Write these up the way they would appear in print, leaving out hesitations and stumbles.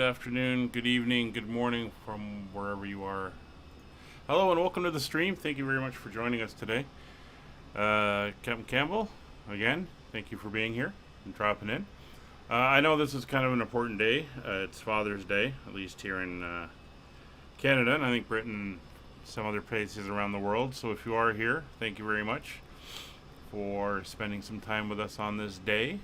afternoon, good evening, good morning from wherever you are. Hello and welcome to the stream. Thank you very much for joining us today. Captain Campbell, again, thank you for being here and dropping in. I know this is kind of an important day. It's Father's Day, at least here in Canada, and I think Britain and some other places around the world. So if you are here, thank you very much for spending some time with us on this day.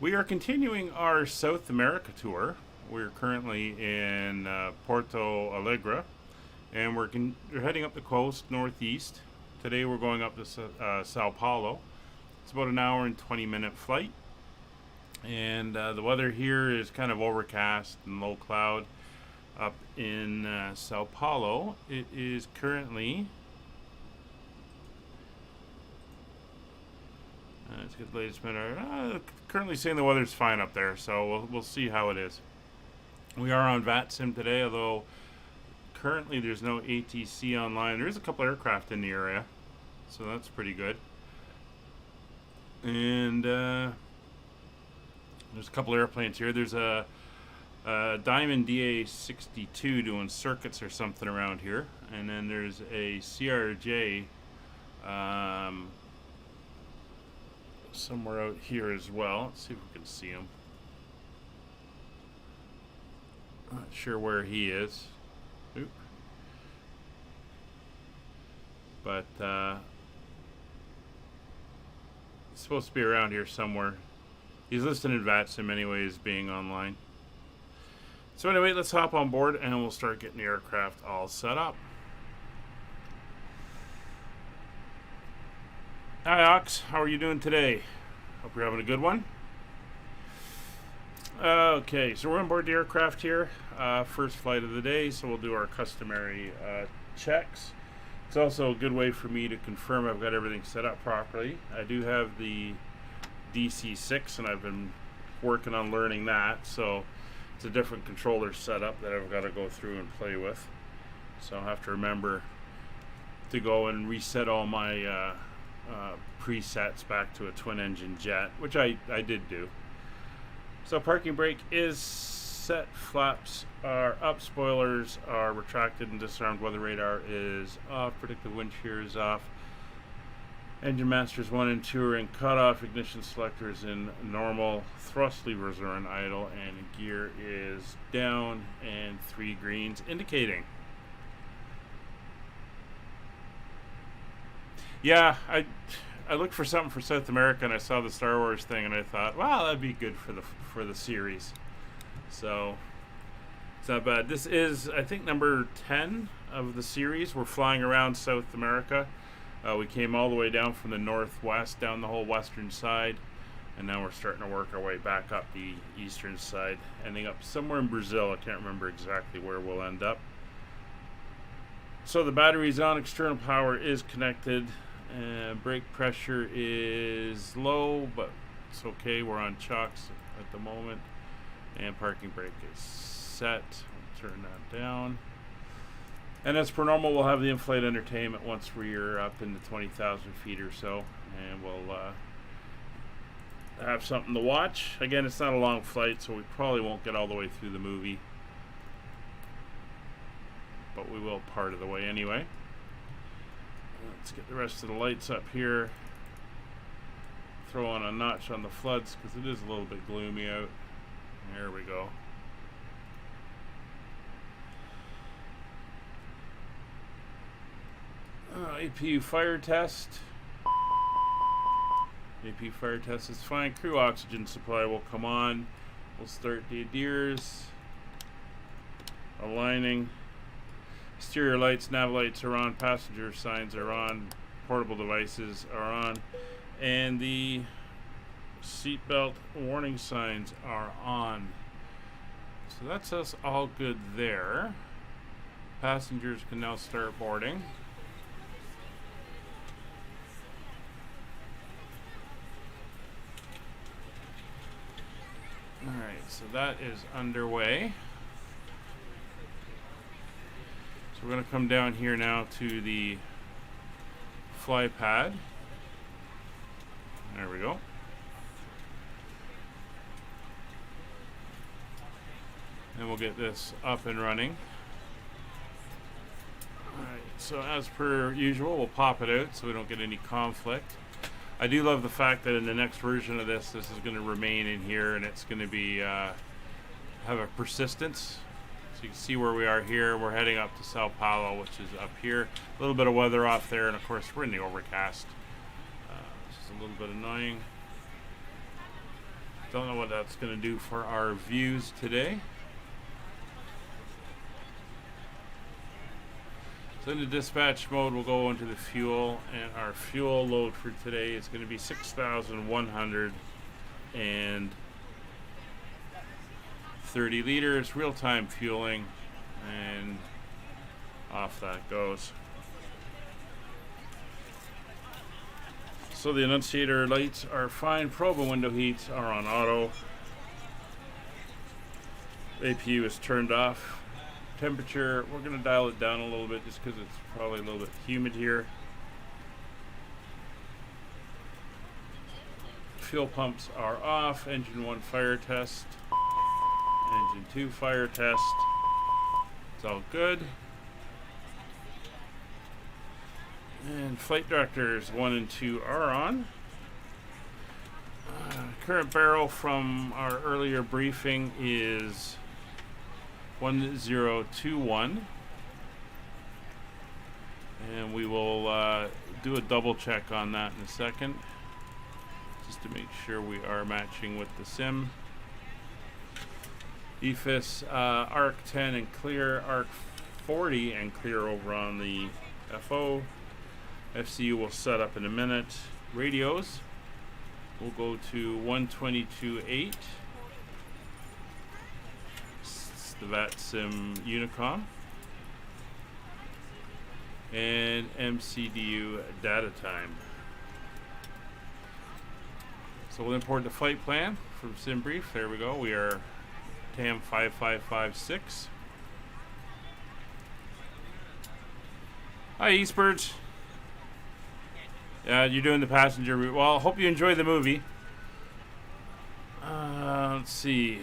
We are continuing our South America tour. We're currently in Porto Alegre, and we're heading up the coast northeast. Today we're going up to Sao Paulo. It's about an hour and 20-minute flight, and the weather here is kind of overcast and low cloud. Up in Sao Paulo, it is currently let's get the latest minute. Currently saying the weather's fine up there, so we'll see how it is. We are on VatSim today, although currently there's no ATC online. There is a couple aircraft in the area, so that's pretty good. And there's a couple airplanes here. There's a Diamond DA-62 doing circuits or something around here, and then there's a CRJ somewhere out here as well. Let's see if we can see him. Not sure where he is. Oop. But he's supposed to be around here somewhere. He's listed in VatSim anyway as being online. So anyway, let's hop on board and we'll start getting the aircraft all set up. Hi Ox, how are you doing today? Hope you're having a good one. Okay, so we're on board the aircraft here. First flight of the day, so we'll do our customary checks. It's also a good way for me to confirm I've got everything set up properly. I do have the DC6 and I've been working on learning that, so it's a different controller setup that I've got to go through and play with. So I'll have to remember to go and reset all my presets back to a twin engine jet, which I did do. So parking brake is set, flaps are up, spoilers are retracted and disarmed, weather radar is off, predictive wind shear is off, engine masters 1 and 2 are in cutoff, ignition selector is in normal, thrust levers are in idle, and gear is down, and 3 greens indicating. Yeah, I looked for something for South America and I saw the Star Wars thing and I thought, wow, that'd be good for the series. So it's not bad. This is, I think, number 10 of the series. We're flying around South America. We came all the way down from the northwest, down the whole western side, and now we're starting to work our way back up the eastern side, ending up somewhere in Brazil. I can't remember exactly where we'll end up. So the battery's on, external power is connected, brake pressure is low, but it's okay. We're on chocks at the moment, and parking brake is set. We'll turn that down. And as per normal, we'll have the in-flight entertainment once we're up into 20,000 feet or so, and we'll have something to watch. Again, it's not a long flight, so we probably won't get all the way through the movie, but we will part of the way anyway. Let's get the rest of the lights up here. Throw on a notch on the floods because it is a little bit gloomy out. There we go. APU fire test. APU fire test is fine. Crew oxygen supply will come on. We'll start the adheres. Aligning. Exterior lights, nav lights are on. Passenger signs are on. Portable devices are on. And the seatbelt warning signs are on. So that's us all good there. Passengers can now start boarding. Alright, so that is underway. So we're going to come down here now to the fly pad. There we go. and we'll get this up and running. Alright, so as per usual, we'll pop it out so we don't get any conflict. I do love the fact that in the next version of this is going to remain in here, and it's going to be have a persistence. So you can see where we are here. We're heading up to Sao Paulo, which is up here. A little bit of weather off there, and of course we're in the overcast. This is a little bit annoying. Don't know what that's going to do for our views today. So in the dispatch mode, we'll go into the fuel, and our fuel load for today is going to be 6,130 liters, real-time fueling, and off that goes. So the annunciator lights are fine. Probe and window heats are on auto. APU is turned off. Temperature, we're going to dial it down a little bit just because it's probably a little bit humid here. Fuel pumps are off. Engine 1 fire test. Engine 2 fire test. It's all good. And flight directors 1 and 2 are on. Current barrel from our earlier briefing is 1021, and we will do a double check on that in a second just to make sure we are matching with the sim. EFIS ARC 10 and clear, ARC 40 and clear over on the FO. FCU will set up in a minute. Radios, we'll go to 122.8. The VatSim Unicom, and MCDU data time. So we'll import the flight plan from SimBrief. There we go. We are TAM 5556. Hi, Eastbirds. You're doing the passenger route. Well, I hope you enjoy the movie. Let's see.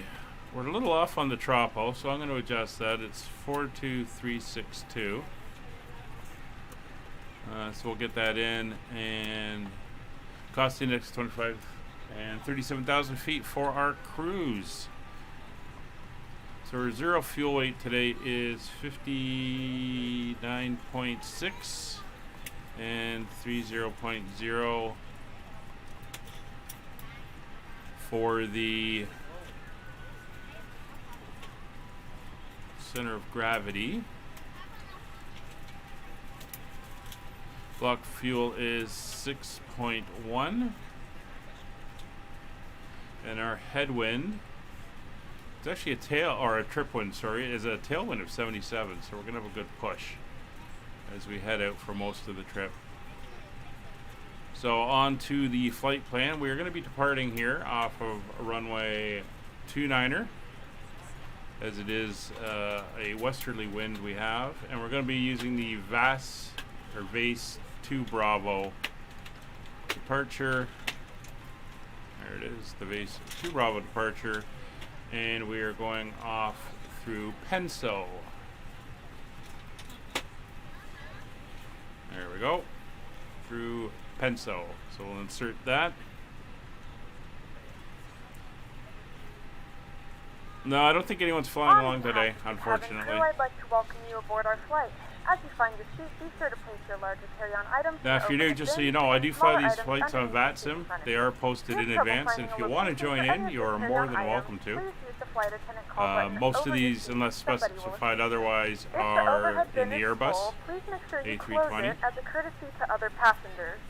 We're a little off on the Throttle, so I'm going to adjust that. It's 42362. So we'll get that in, and cost index 25 and 37,000 feet for our cruise. So our zero fuel weight today is 59.6 and 30.0 for the center of gravity. Block fuel is 6.1, and our headwind, it's actually a tail, or a trip wind, sorry, is a tailwind of 77, so we're gonna have a good push as we head out for most of the trip. So on to the flight plan. We are going to be departing here off of runway 29er, as it is a westerly wind we have, and we're going to be using the VAS Vase 2 Bravo departure. There it is, the Vase 2 Bravo departure, and we are going off through Penso. There we go, through Penso. So we'll insert that. No, I don't think anyone's flying along today, unfortunately. I'd like to welcome you aboard our flight. As you find your seat, be sure to place your larger carry-on items. Now, if you're new, just so you know, I do fly these flights on VatSim. They are posted in advance, and if you want to join in, you're more than welcome to. Most of these, unless specified otherwise, are in the Airbus A320. As a courtesy to other passengers.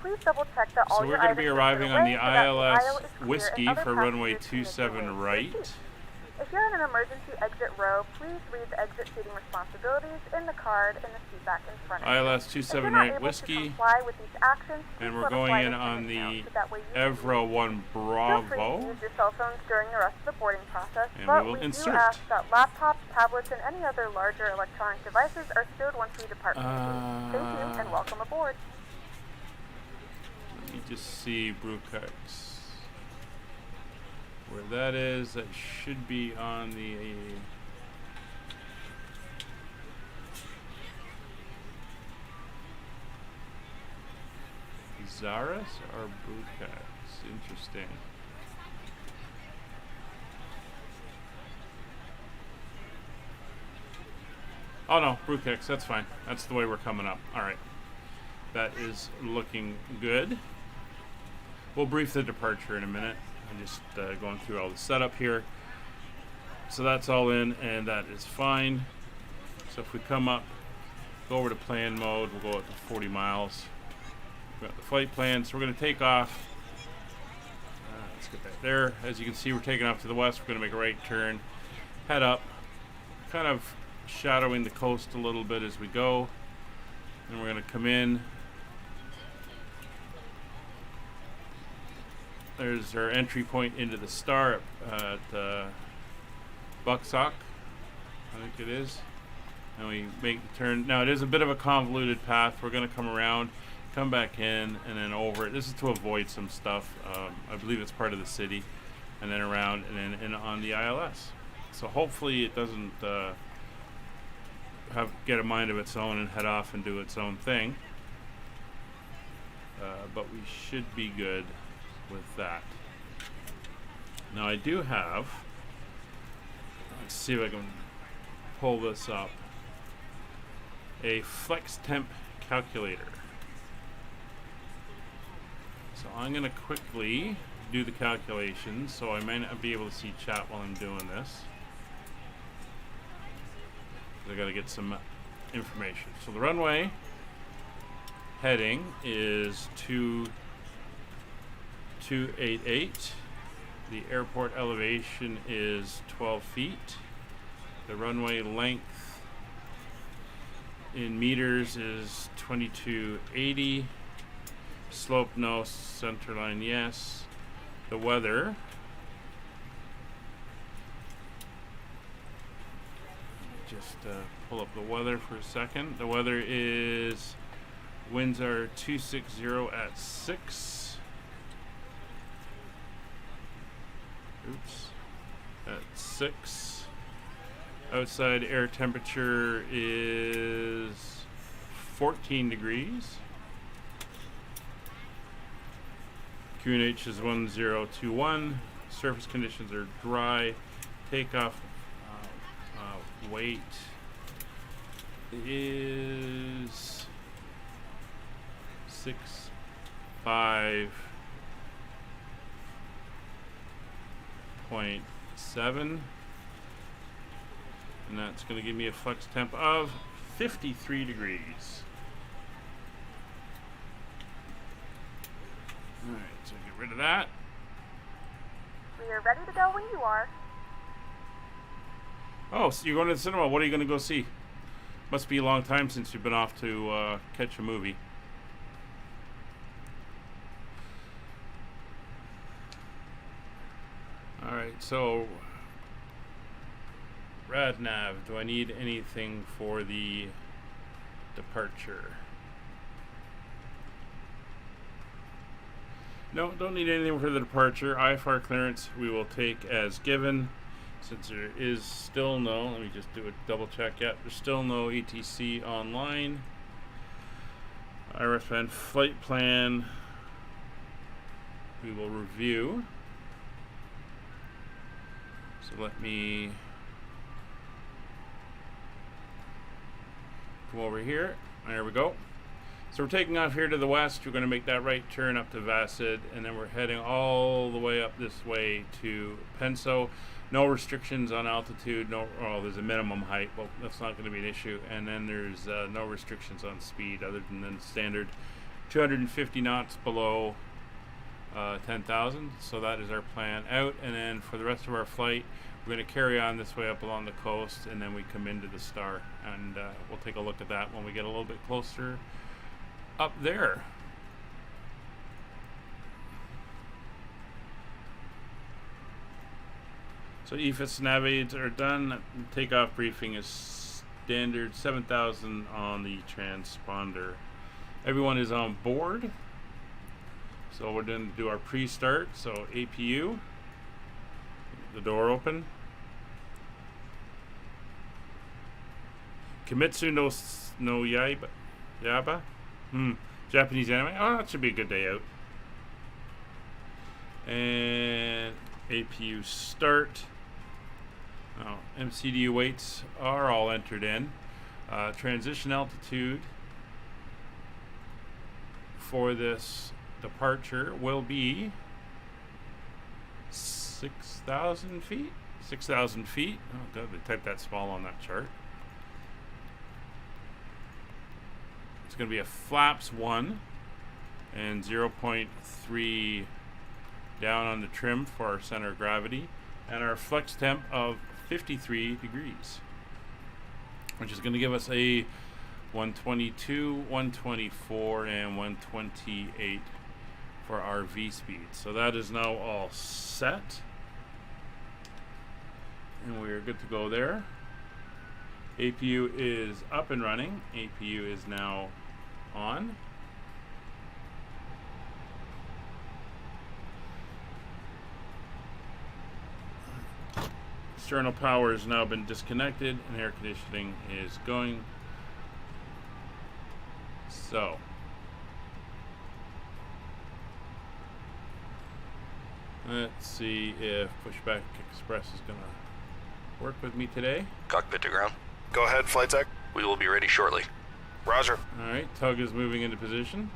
Please double check that all so we're going to be arriving on the ILS Whiskey for runway 27 right. If you're in an emergency exit row, please read the exit seating responsibilities in the card in the seat back in front of you. ILS 27 right Whiskey, with these actions, and we're going in on the Evra 1 Bravo. Feel free to use your cell phones during the rest of the boarding process, and but we will do insert. ask that laptops, tablets, and any other larger electronic devices are stowed once we depart from the gate. Thank you, and welcome aboard. Let me just see Brucex. where that is, that should be on the Zaras or Bucax. Interesting. Oh no, Brukex, that's fine. That's the way we're coming up. Alright. That is looking good. We'll brief the departure in a minute. I'm just going through all the setup here. So that's all in, and that is fine. So if we come up, go over to plan mode, we'll go up to 40 miles. We've got the flight plan, so we're going to take off. Let's get that there. As you can see, we're taking off to the west. We're going to make a right turn, head up, kind of shadowing the coast a little bit as we go. And we're going to come in. There's our entry point into the star at Bucksock, I think it is. And we make the turn. Now it is a bit of a convoluted path. We're going to come around, come back in, and then over. This is to avoid some stuff. I believe it's part of the city. And then around, and then in on the ILS. So hopefully it doesn't get a mind of its own and head off and do its own thing. But we should be good with that. Now I do have, let's see if I can pull this up, a flex temp calculator. So I'm going to quickly do the calculations, so I might not be able to see chat while I'm doing this. I got to get some information. So the runway heading is 2288. The airport elevation is 12 feet. The runway length in meters is 2280. Slope no, centerline yes. The weather, just pull up the weather for a second. The weather is, winds are 260 at 6. Oops. At 6. Outside air temperature is 14 degrees. QNH is 1021. Surface conditions are dry. Takeoff weight is 65.7, and that's going to give me a flex temp of 53 degrees. Alright, so get rid of that. We are ready to go when you are. Oh, so you're going to the cinema. What are you going to go see? Must be a long time since you've been off to catch a movie. Alright, so RadNav, do I need anything for the departure? No, don't need anything for the departure. IFR clearance we will take as given. Since there is still no, let me just do a double check. Yep, there's still no ATC online. IRFN flight plan we will review. So let me come over here. There we go. So we're taking off here to the west. We're going to make that right turn up to Vasid, and then we're heading all the way up this way to Penso. No restrictions on altitude. No, oh, there's a minimum height. Well, that's not going to be an issue. And then there's no restrictions on speed other than the standard 250 knots below 10,000. So that is our plan out. And then for the rest of our flight, we're going to carry on this way up along the coast, and then we come into the star. And we'll take a look at that when we get a little bit closer up there. So EFIS nav aids are done. Takeoff briefing is standard 7,000 on the transponder. Everyone is on board. So we're going to do our pre-start. So APU. the door open. Kimetsu no Yaiba? Japanese anime. Oh, that should be a good day out. And APU start. Oh, MCD weights are all entered in. Transition altitude for this departure will be 6,000 feet. 6,000 feet. Oh god, they typed that small on that chart. It's going to be a flaps 1 and 0.3 down on the trim for our center of gravity, and our flex temp of 53 degrees, which is going to give us a 122, 124, and 128 for our V speed. So that is now all set, and we are good to go there. APU is up and running. APU is now on. External power has now been disconnected and air conditioning is going. So let's see if Pushback Express is going to work with me today. Cockpit to ground. Go ahead, flight tech. We will be ready shortly. Roger. Alright, tug is moving into position.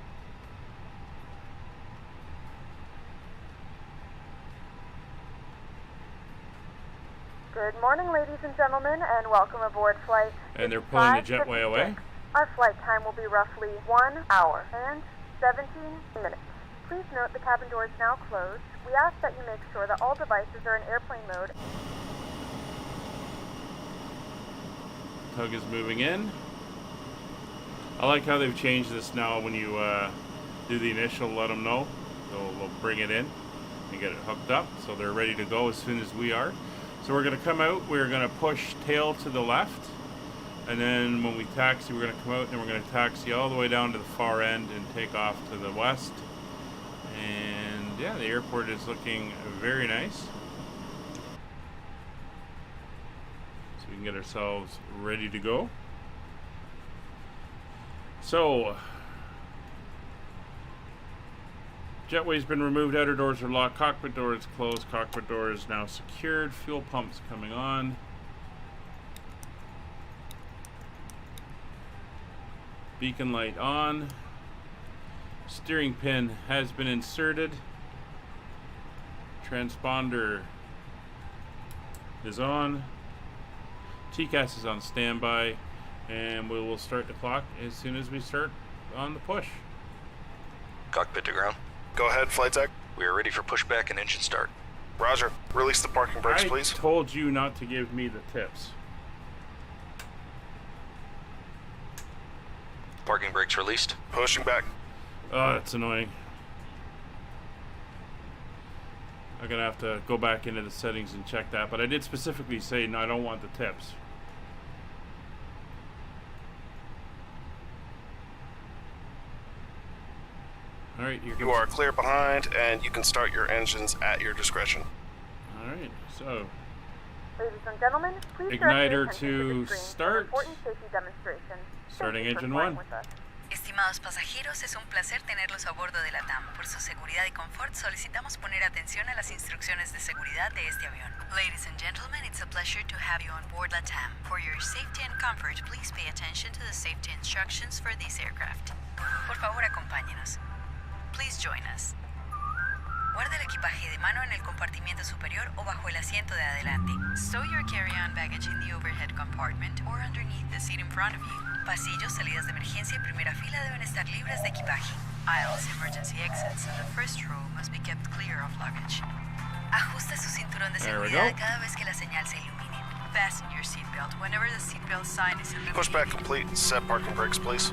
Good morning, ladies and gentlemen, and welcome aboard flight. And they're pulling the jetway away. Our flight time will be roughly 1 hour and 17 minutes. Please note the cabin door is now closed. We ask that you make sure that all devices are in airplane mode. Tug is moving in. I like how they've changed this now. When you do the initial, let them know. They'll bring it in and get it hooked up, so they're ready to go as soon as we are. So we're going to come out, we're going to push tail to the left, and then when we taxi, we're going to come out and we're going to taxi all the way down to the far end and take off to the west. And yeah, the airport is looking very nice. So we can get ourselves ready to go. So, jetway's been removed, outer doors are locked, cockpit door is closed, cockpit door is now secured, fuel pumps coming on. Beacon light on. Steering pin has been inserted. Transponder is on. TCAS is on standby, and we will start the clock as soon as we start on the push. Cockpit to ground. Go ahead, flight tech. We are ready for pushback and engine start. Roger. Release the parking brakes, I please. told you not to give me the tips. Parking brakes released. Pushing back. Oh, that's annoying. I'm gonna have to go back into the settings and check that, but I did specifically say no, I don't want the tips. Alright, You are clear behind, and you can start your engines at your discretion. Alright, so Ladies and gentlemen, please Igniter direct your attention to the screen for an start. important safety demonstration. Starting Thank you for engine flying 1. with us. Estimados pasajeros, es un placer tenerlos a bordo de la TAM. Por su seguridad y confort, solicitamos poner atención a las instrucciones de seguridad de este avión. Ladies and gentlemen, it's a pleasure to have you on board La TAM. For your safety and comfort, please pay attention to the safety instructions for this aircraft. Por favor, acompáñenos. Please join us. Guarde el equipaje de mano en el compartimiento superior o bajo el asiento de adelante. Stow your carry-on baggage in the overhead compartment or underneath the seat in front of you. Pasillos, salidas de emergencia y primera fila deben estar libres de equipaje. Aisles, emergency exits, and the first row must be kept clear of luggage. Ajuste su cinturón de There we seguridad go. cada vez que la señal se ilumine. Fasten your seatbelt whenever the seatbelt sign is illuminated. Pushback complete. Set parking brakes, please.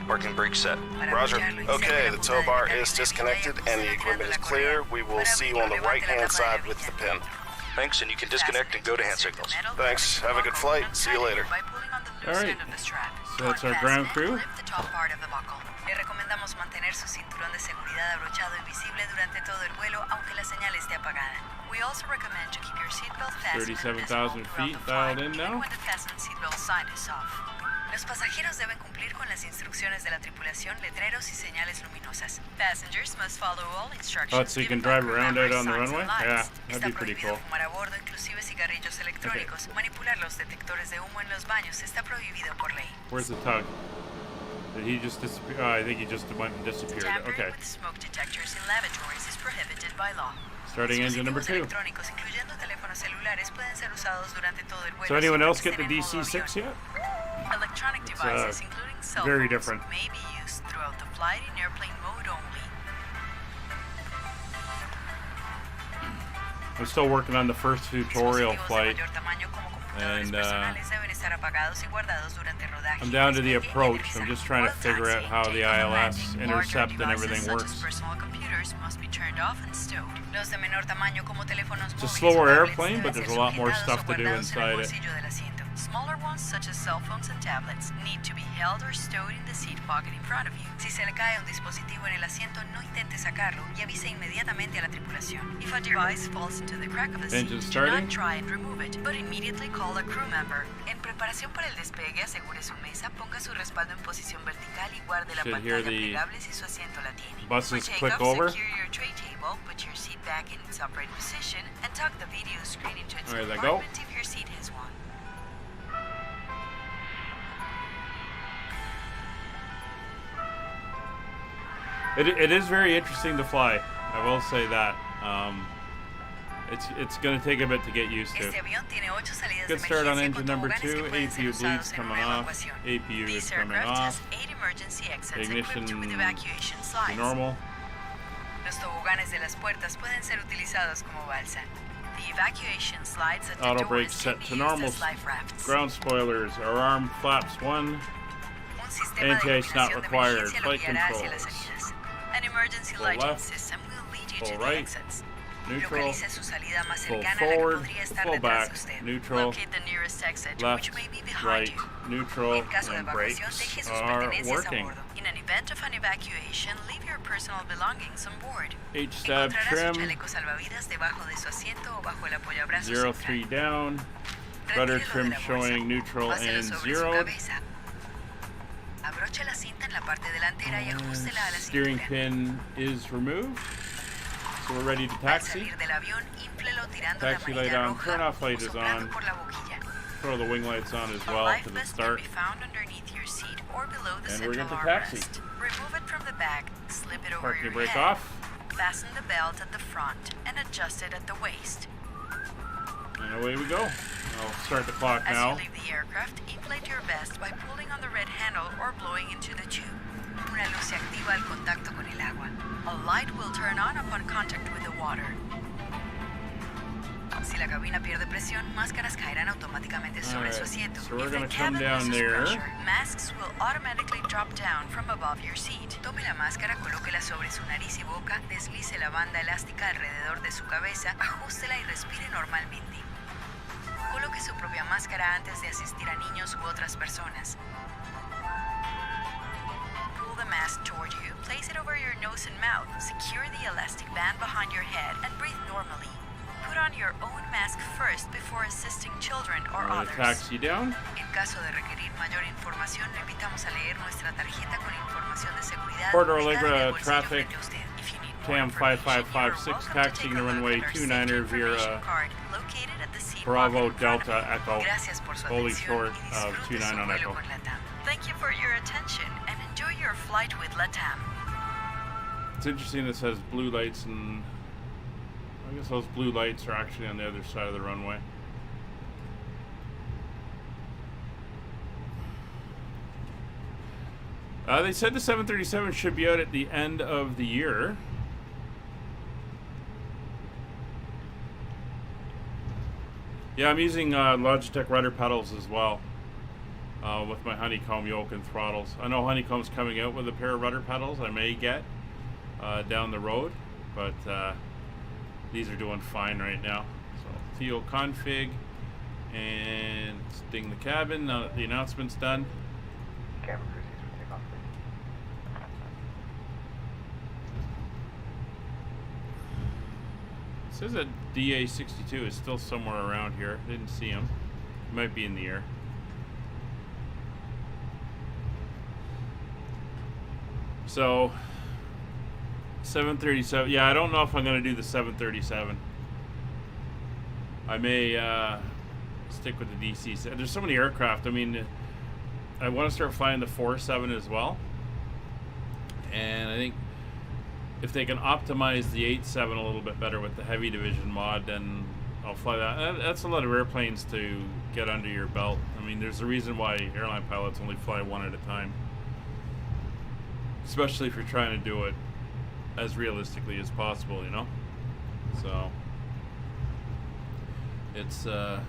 Parking brakes set. Para Roger. apoyarlo, Okay, inserte the la tow punta bar del is cable disconnected de and the equipment is clear. We will see you on the right-hand side with the pin. Thanks, and you can disconnect and go to hand signals. Thanks. Have a good flight. See you later. Alright. So that's our ground crew. Le recomendamos mantener su cinturón de seguridad abrochado y visible durante todo el vuelo, aunque la señal esté apagada. We also recommend to keep your seatbelt fastened and visible 37,000 throughout feet the flight, dialed in even now. when the fasten seatbelt sign is off. Los pasajeros deben cumplir con las instrucciones de la tripulación, letreros y señales luminosas. Passengers must follow all instructions. Oh, so you can given by drive crew around out members, on the signs, runway? and lights. Yeah, that'd Está be pretty prohibido cool. fumar a bordo, inclusive cigarrillos electrónicos. Manipular los detectores de humo en los baños está prohibido por ley. Where's the tug? Did he just disappear? Oh, I think he just went and disappeared. Tampering Okay. with smoke detectors in lavatories is prohibited by law. Starting engine number Dispositivos 2. electrónicos, incluyendo teléfonos celulares, pueden ser usados durante todo el vuelo. So anyone siempre else que get the estén en modo DC-6 avión. yet? Electronic devices, including cell very phones, different. may be used throughout the flight in airplane mode only. I'm still working on the first tutorial Dispositivos de flight. mayor tamaño como computadores And, personales deben estar apagados y guardados durante rodaje. I'm down to the despegue y approach. aterrizaje. I'm just trying to While figure out taxiing, how the takeoff and ILS landing, intercept larger and devices everything such works. as personal computers must be turned off and stowed. Los de menor tamaño como teléfonos It's a móviles slower o tablets airplane, but deben there's ser a lot more sujetados stuff o to do guardados en el inside it. bolsillo del asiento. Smaller ones, such as cell phones and tablets, need to be held or stowed in the seat pocket in front of you. Si se le cae un dispositivo en el asiento, no intente sacarlo y avise inmediatamente a la tripulación. If a device falls into the crack of the seat, Engine do starting. not try and remove it, but immediately call a crew member. En preparación para el despegue, asegure su mesa, ponga su respaldo en posición vertical y guarde la Should hear pantalla the plegable si su asiento la tiene. buses For click takeoff, over. secure your tray table, put your seat back in its upright position, and tuck the video screen into its There they go. compartment if your seat has one. It is very interesting to fly. I will say that. It's going to take a bit to get used to. Este avión tiene 8 salidas Good de start on emergencia engine con number toboganes 2. que pueden ser APU usados bleeds en coming una off. evacuación. APU is This coming aircraft has off. 8 emergency exits Ignition equipped with evacuation to slides. normal. Los toboganes de las puertas pueden ser utilizados como balsa. The evacuation slides at the Auto doors brake can set be to used normal. as life rafts. Ground spoilers. Our arm flaps 1. Un sistema de Anti-ice not iluminación de required. emergencia lo Flight guiará hacia las controls. salidas. An emergency Full lighting left, system will lead you full to the right, exits. neutral, Localice su salida más full cercana a la que forward, podría estar full detrás back, de usted. neutral, Locate the nearest exit, left, which may be behind right, you. neutral, En caso de and evacuación, brakes deje sus are pertenencias a working. bordo. In an event of an evacuation, leave your personal belongings on board. H-stab Encontrará su trim, chaleco salvavidas debajo de su asiento o bajo el apoyabrazos 0-3 central. down, rudder Retírelo de trim la bolsa. showing neutral Páselo and sobre su zeroed. cabeza. Abroche la cinta en la parte delantera y ajústela a la Steering cintura. pin is removed, so we're ready to Al taxi. salir del avión, inflelo tirando Taxi la light manilla on, roja turn off light o is soplando on. por la boquilla. Throw the wing lights on as A well life to the vest start. can be found underneath your seat or below the And we're central good to taxi. armrest. Remove it from the back, slip it over Parking your brake head, off, fasten the belt at the front, and adjust it at the waist. and away we go. I'll start the clock As now. you leave the aircraft, inflate your vest by pulling on the red handle or blowing into the tube. Una luz se activa al contacto con el agua. A light will turn on upon contact with the water. Si la cabina pierde presión, máscaras caerán automáticamente sobre su Alright, asiento. so we're If the gonna come cabin down loses there. pressure, masks will automatically drop down from above your seat. Tome la máscara, colóquela sobre su nariz y boca, deslice la banda elástica alrededor de su cabeza, ajústela y respire normalmente. Coloque su propia máscara antes de asistir a niños u otras personas. Pull the mask toward you, place it over your nose and mouth, secure the elastic band behind your head, and breathe normally. Put on your own mask first before assisting children or I'm gonna others. taxi down. En caso de requerir mayor información, le invitamos a leer nuestra tarjeta con información de seguridad Porto ubicada en el Alegre bolsillo traffic, frente a usted. If you need more TAM information, you are 5556, welcome to taxiing take a to runway look at our 29er safety information via card located at the seat Bravo pocket in front of Delta you. Echo, Gracias por su fully atención short y of disfrute 29 su on vuelo Echo. con LATAM. Thank you for your attention and enjoy your flight with LATAM. It's interesting it says blue lights, and I guess those blue lights are actually on the other side of the runway. They said the 737 should be out at the end of the year. Yeah, I'm using Logitech Rudder pedals as well with my Honeycomb, Yoke, and throttles. I know Honeycomb's coming out with a pair of rudder pedals I may get down the road, but these are doing fine right now. So Theo config and sting the cabin now that the announcement's done. Camera proceeds for takeoff, please. says that DA62 is still somewhere around here. Didn't see him. He might be in the air. So 737. Yeah, I don't know if I'm going to do the 737. I may stick with the DC. There's so many aircraft. I mean, I want to start flying the 47 as well. And I think if they can optimize the 87 a little bit better with the heavy division mod, then I'll fly that. That's a lot of airplanes to get under your belt. I mean, there's a reason why airline pilots only fly one at a time. Especially if you're trying to do it as realistically as possible, you know? So it's a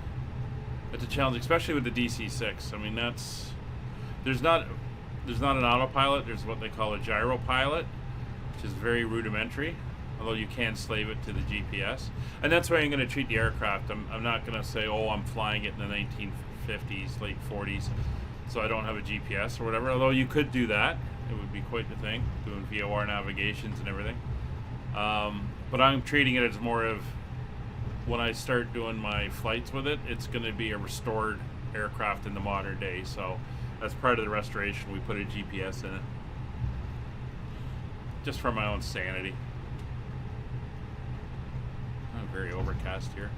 challenge, especially with the DC-6. I mean, there's not an autopilot. There's what they call a gyro pilot, which is very rudimentary, although you can slave it to the GPS. And that's why I'm going to treat the aircraft. I'm not going to say, oh, I'm flying it in the 1950s, late 40s, so I don't have a GPS or whatever, although you could do that. It would be quite the thing, doing VOR navigations and everything. But I'm treating it as more of, when I start doing my flights with it, it's going to be a restored aircraft in the modern day. So as part of the restoration, we put a GPS in it. Just for my own sanity. Oh, very overcast here.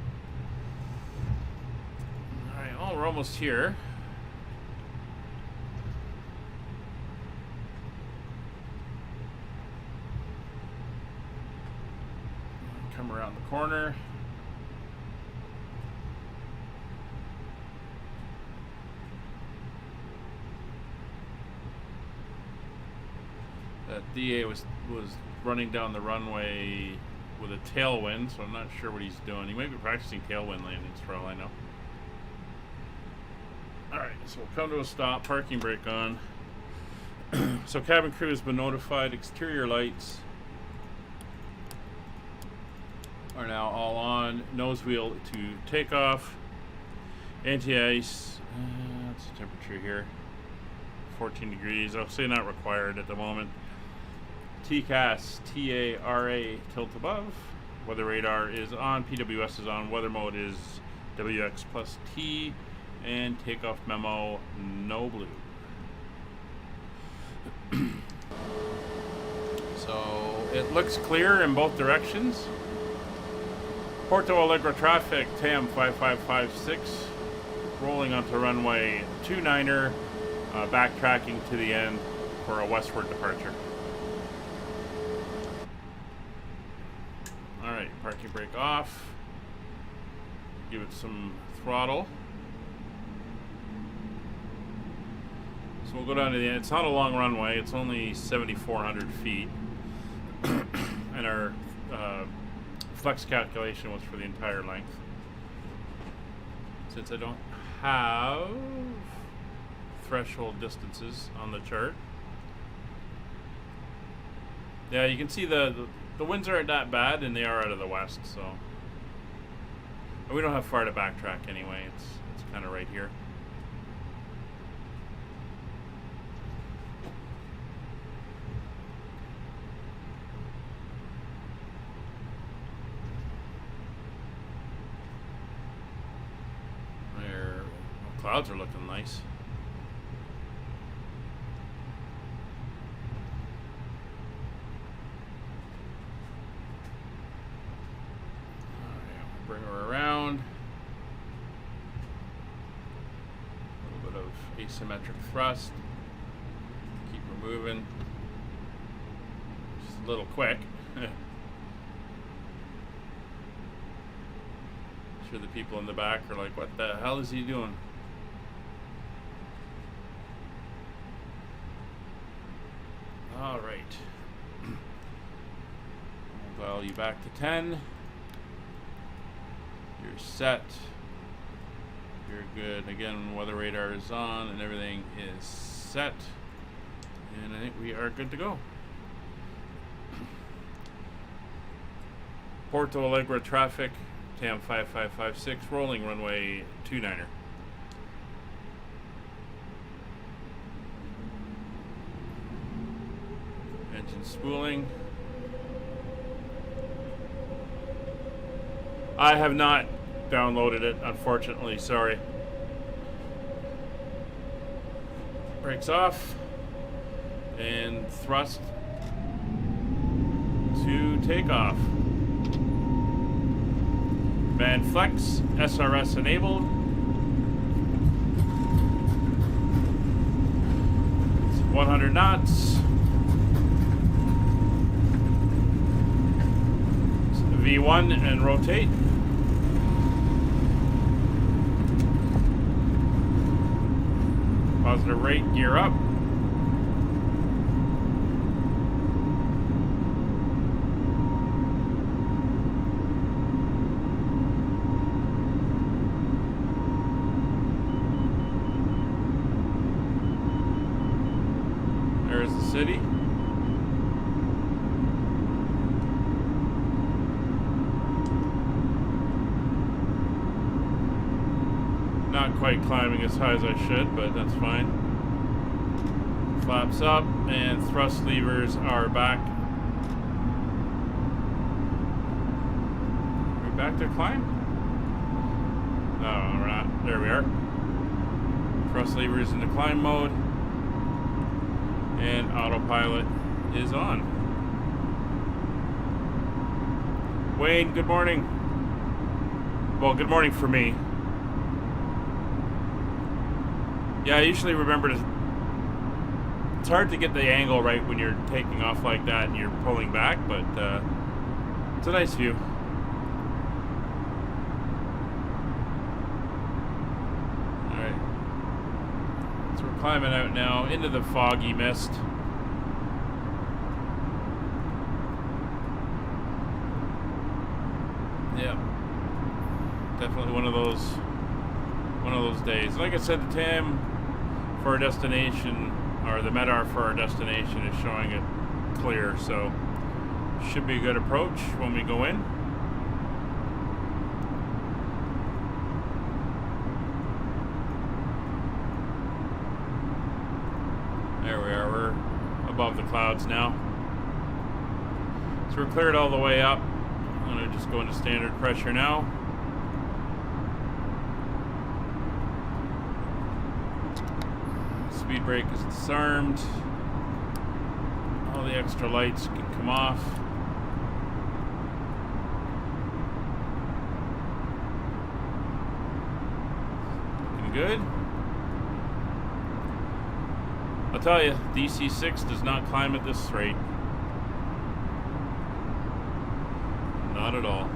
Alright, oh, we're almost here. Come around the corner. That DA was running down the runway with a tailwind, so I'm not sure what he's doing. He might be practicing tailwind landings for all I know. Alright, so we'll come to a stop, parking brake on. So cabin crew has been notified. Exterior lights are now all on. Nose wheel to takeoff. Anti-ice. What's the temperature here? 14 degrees. I'll say not required at the moment. TCAS, TARA, tilt above. Weather radar is on. PWS is on. Weather mode is WX plus T. And takeoff memo, no blue. So it looks clear in both directions. Porto Alegre traffic, TAM 5556, rolling onto runway 29er, backtracking to the end for a westward departure. Alright, parking brake off. Give it some throttle. So we'll go down to the end. It's not a long runway, it's only 7,400 feet. And our flex calculation was for the entire length. Since I don't have threshold distances on the chart. Yeah, you can see the winds aren't that bad, and they are out of the west, so. And we don't have far to backtrack anyway, it's kind of right here. Clouds are looking nice. Alright, bring her around. A little bit of asymmetric thrust. Keep her moving. Just a little quick. Sure the people in the back are like, what the hell is he doing? All right. I'll dial you back to 10. You're set. You're good. Again, weather radar is on and everything is set. And I think we are good to go. Porto Alegre traffic, TAM 5556, rolling runway 29er. Engine spooling. I have not downloaded it, unfortunately. Sorry. Brakes off. And thrust to takeoff. Band flex, SRS enabled. 100 knots. V1 and rotate. Positive rate, gear up. There's the city. Not quite climbing as high as I should, but that's fine. Flaps up and thrust levers are back. Are we back to climb? No, we're not. There we are. Thrust levers into climb mode. And autopilot is on. Wayne, good morning. Well, good morning for me. Yeah, I usually remember to... It's hard to get the angle right when you're taking off like that and you're pulling back, but it's a nice view. Alright. So we're climbing out now into the foggy mist. Yeah. Definitely one of those days. Like I said, the TAM for our destination, or the MEDAR for our destination, is showing it clear, so should be a good approach when we go in. There we are, we're above the clouds now. So we're cleared all the way up. I'm going to just go into standard pressure now. Speed brake is disarmed. All the extra lights can come off. Looking good. I'll tell you, DC6 does not climb at this rate. Not at all.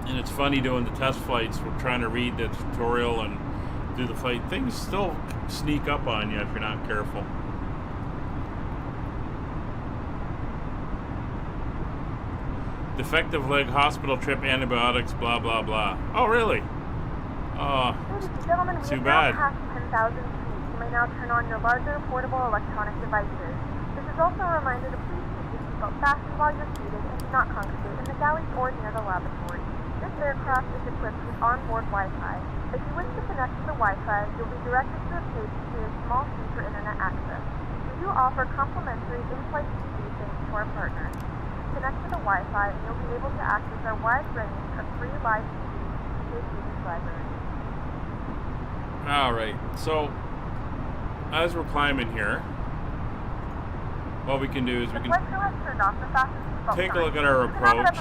And it's funny doing the test flights. We're trying to read the tutorial and do the flight. Things still sneak up on you if you're not careful. Defective leg, hospital trip, antibiotics, blah blah blah. Oh really? Oh, Ladies and gentlemen, we too have bad. now passed 10,000 feet. You may now turn on your larger portable electronic devices. This is also a reminder to please keep your seatbelt fastened while you're seated and do not congregate in the galleys or near the laboratory. This aircraft is equipped with onboard Wi-Fi. If you wish to connect to the Wi-Fi, you'll be directed to a page to a small fee for internet access. We do offer complimentary in-flight TV thanks to our partners. Connect to the Wi-Fi and you'll be able to access our wide range of free live TVs and TV library. Alright, so as we're climbing here, what we can do is we can take a look at our approach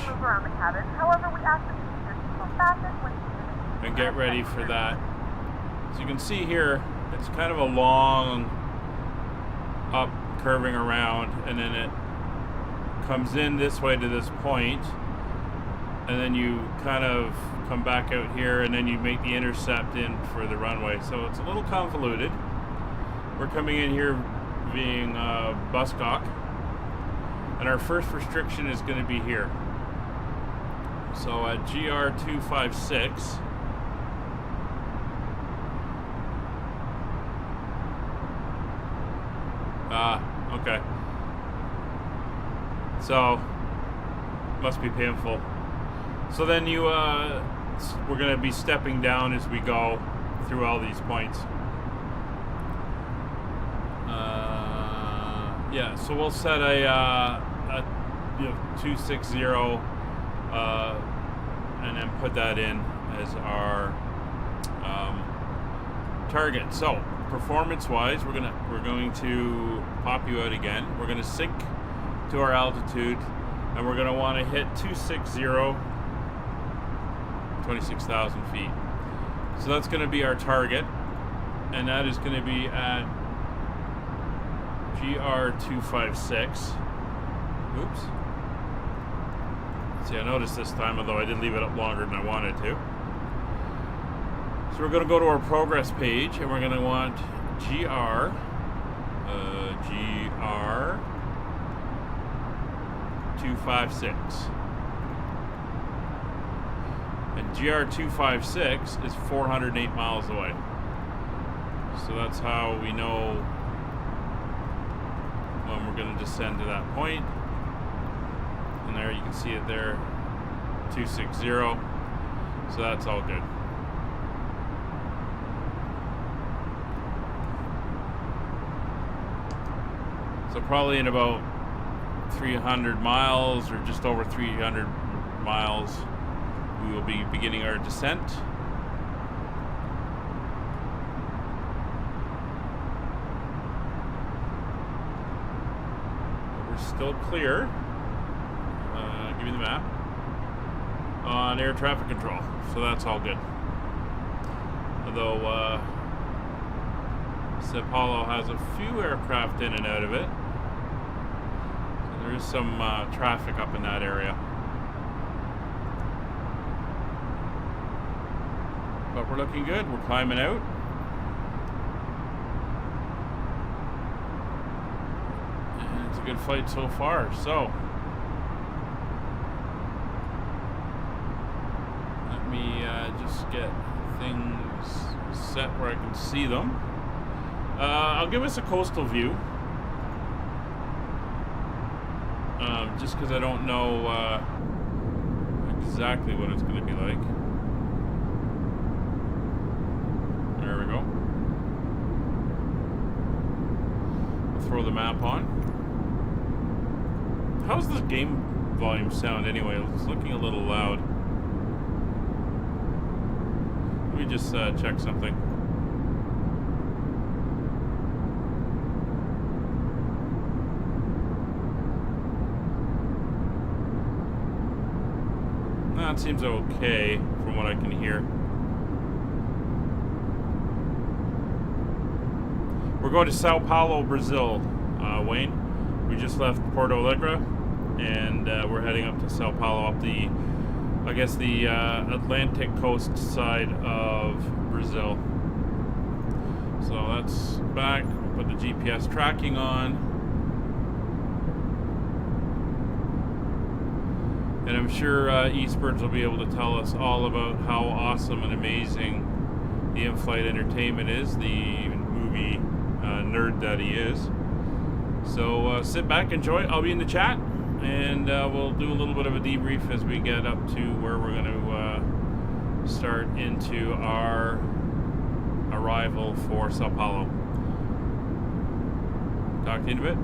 and get ready for that. So you can see here, it's kind of a long up, curving around, and then it comes in this way to this point, and then you kind of come back out here, and then you make the intercept in for the runway. So it's a little convoluted. We're coming in here being Buskok, and our first restriction is going to be here. So at GR256, okay. So must be painful. So then you we're going to be stepping down as we go through all these points. Yeah, so we'll set a 260 and then put that in as our target. So performance-wise, we're going to pop you out again. We're going to sync to our altitude, and we're going to want to hit 260, 26,000 feet. So that's going to be our target, and that is going to be at GR256. Oops. See, I noticed this time, although I did leave it up longer than I wanted to. So we're going to go to our progress page, and we're going to want GR256. And GR256 is 408 miles away. So that's how we know when we're going to descend to that point. And there you can see it there, 260. So that's all good. So probably in about 300 miles or just over 300 miles, we will be beginning our descent. We're still clear. Give me the map. On air traffic control. So that's all good. Although Sao Paulo has a few aircraft in and out of it. So there is some traffic up in that area. But we're looking good. We're climbing out. And it's a good flight so far. So let me just get things set where I can see them. I'll give us a coastal view. Just because I don't know exactly what it's going to be like. There we go. I'll throw the map on. How's the game volume sound anyway? It's looking a little loud. Let me just check something. That seems okay from what I can hear. We're going to Sao Paulo, Brazil, Wayne. We just left Porto Alegre, and we're heading up to Sao Paulo, up the, I guess, the Atlantic coast side of Brazil. So that's back. Put the GPS tracking on. And I'm sure Eastbirds will be able to tell us all about how awesome and amazing the in-flight entertainment is, the movie nerd that he is. So sit back, enjoy. I'll be in the chat, and we'll do a little bit of a debrief as we get up to where we're going to start into our arrival for Sao Paulo. Talk to you in a bit.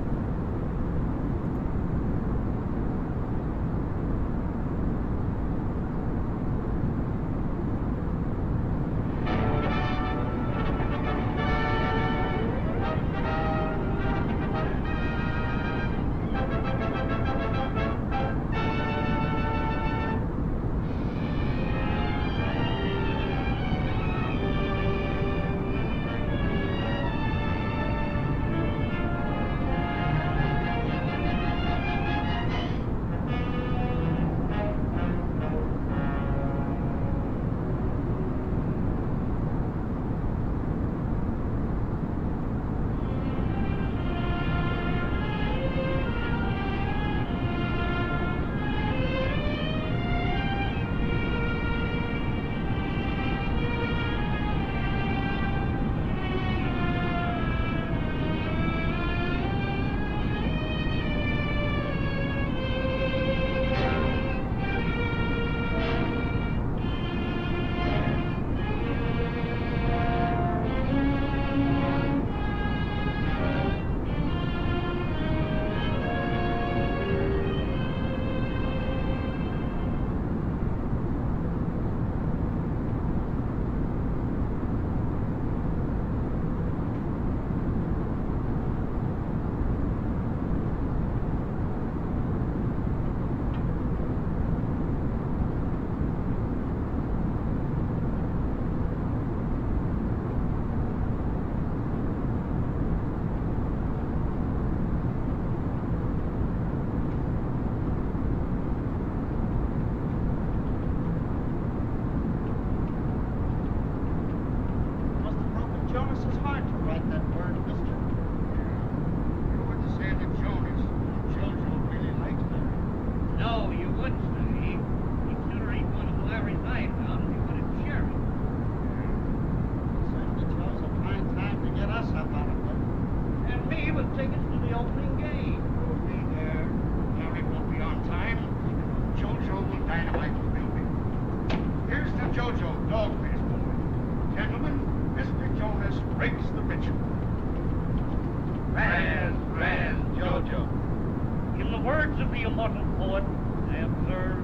immortal poet, I observe,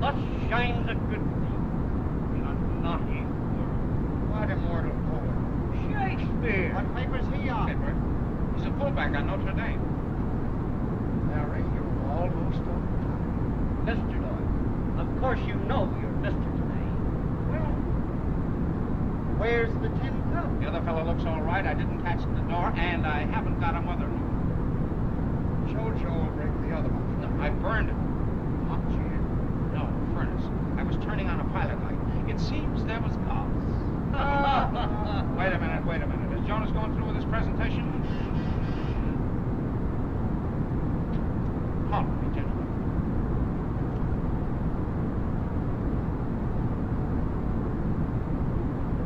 thus shines a good deed in a naughty world. What immortal poet? Shakespeare! What paper's he on? Paper? He's a fullback on Notre Dame. Larry, you're almost on time. Mr. Doyle, of course you know you're Mr. today. Well, where's the tin cup? The other fellow looks all right. I didn't catch the door, and I haven't got a mother. Jojo will bring the other one. No, I burned it. Hot chair? No, furnace. I was turning on a pilot light. It seems there was cause. Wait a minute, wait a minute. Is Jonas going through with his presentation? Hold me, gentlemen.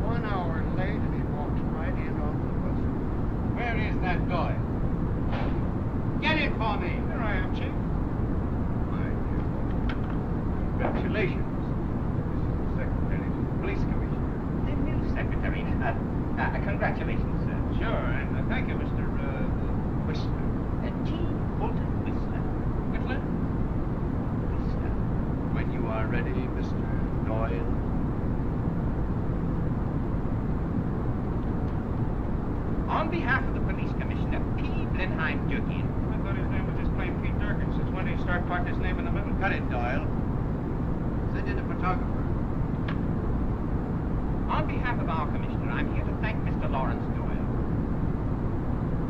One hour late and he walks right in on the bus. Where is that Doyle? Get it for me. Here I am, Chief. My dear boy. Congratulations. This is the secretary to the police commissioner. The new secretary. Congratulations, sir. Sure, and thank you, Mr. Whistler. T. Fulton Whistler. Whistler? Whistler. When you are ready, Mr. Doyle. On behalf of the police commissioner, P. Blenheim Durkin. I thought his name was just plain Pete Durkin. Since when did he start parking his name in the middle? Cut it, Doyle. Send in a photographer. On behalf of our commissioner, I'm here to thank Mr. Lawrence Doyle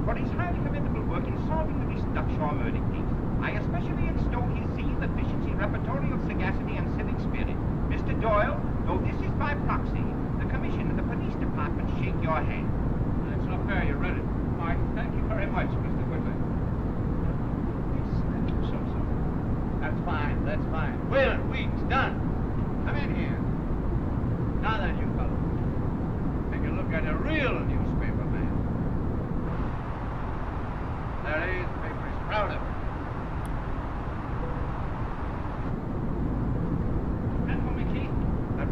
for his highly commendable work in solving the recent Duckshore murder case. I especially extol his zeal, efficiency, repertorial sagacity, and civic spirit. Mr. Doyle, though this is by proxy, the commission and the police department shake your hand. That's not fair, you read it. Why, thank you very much, Mr. Whitley. Yes, thank you so. That's fine, that's fine. Wheeler, Weeks, done. Come in here. Now then, you fellows. Take a look at a real newspaper man. Larry, the paper is proud of him.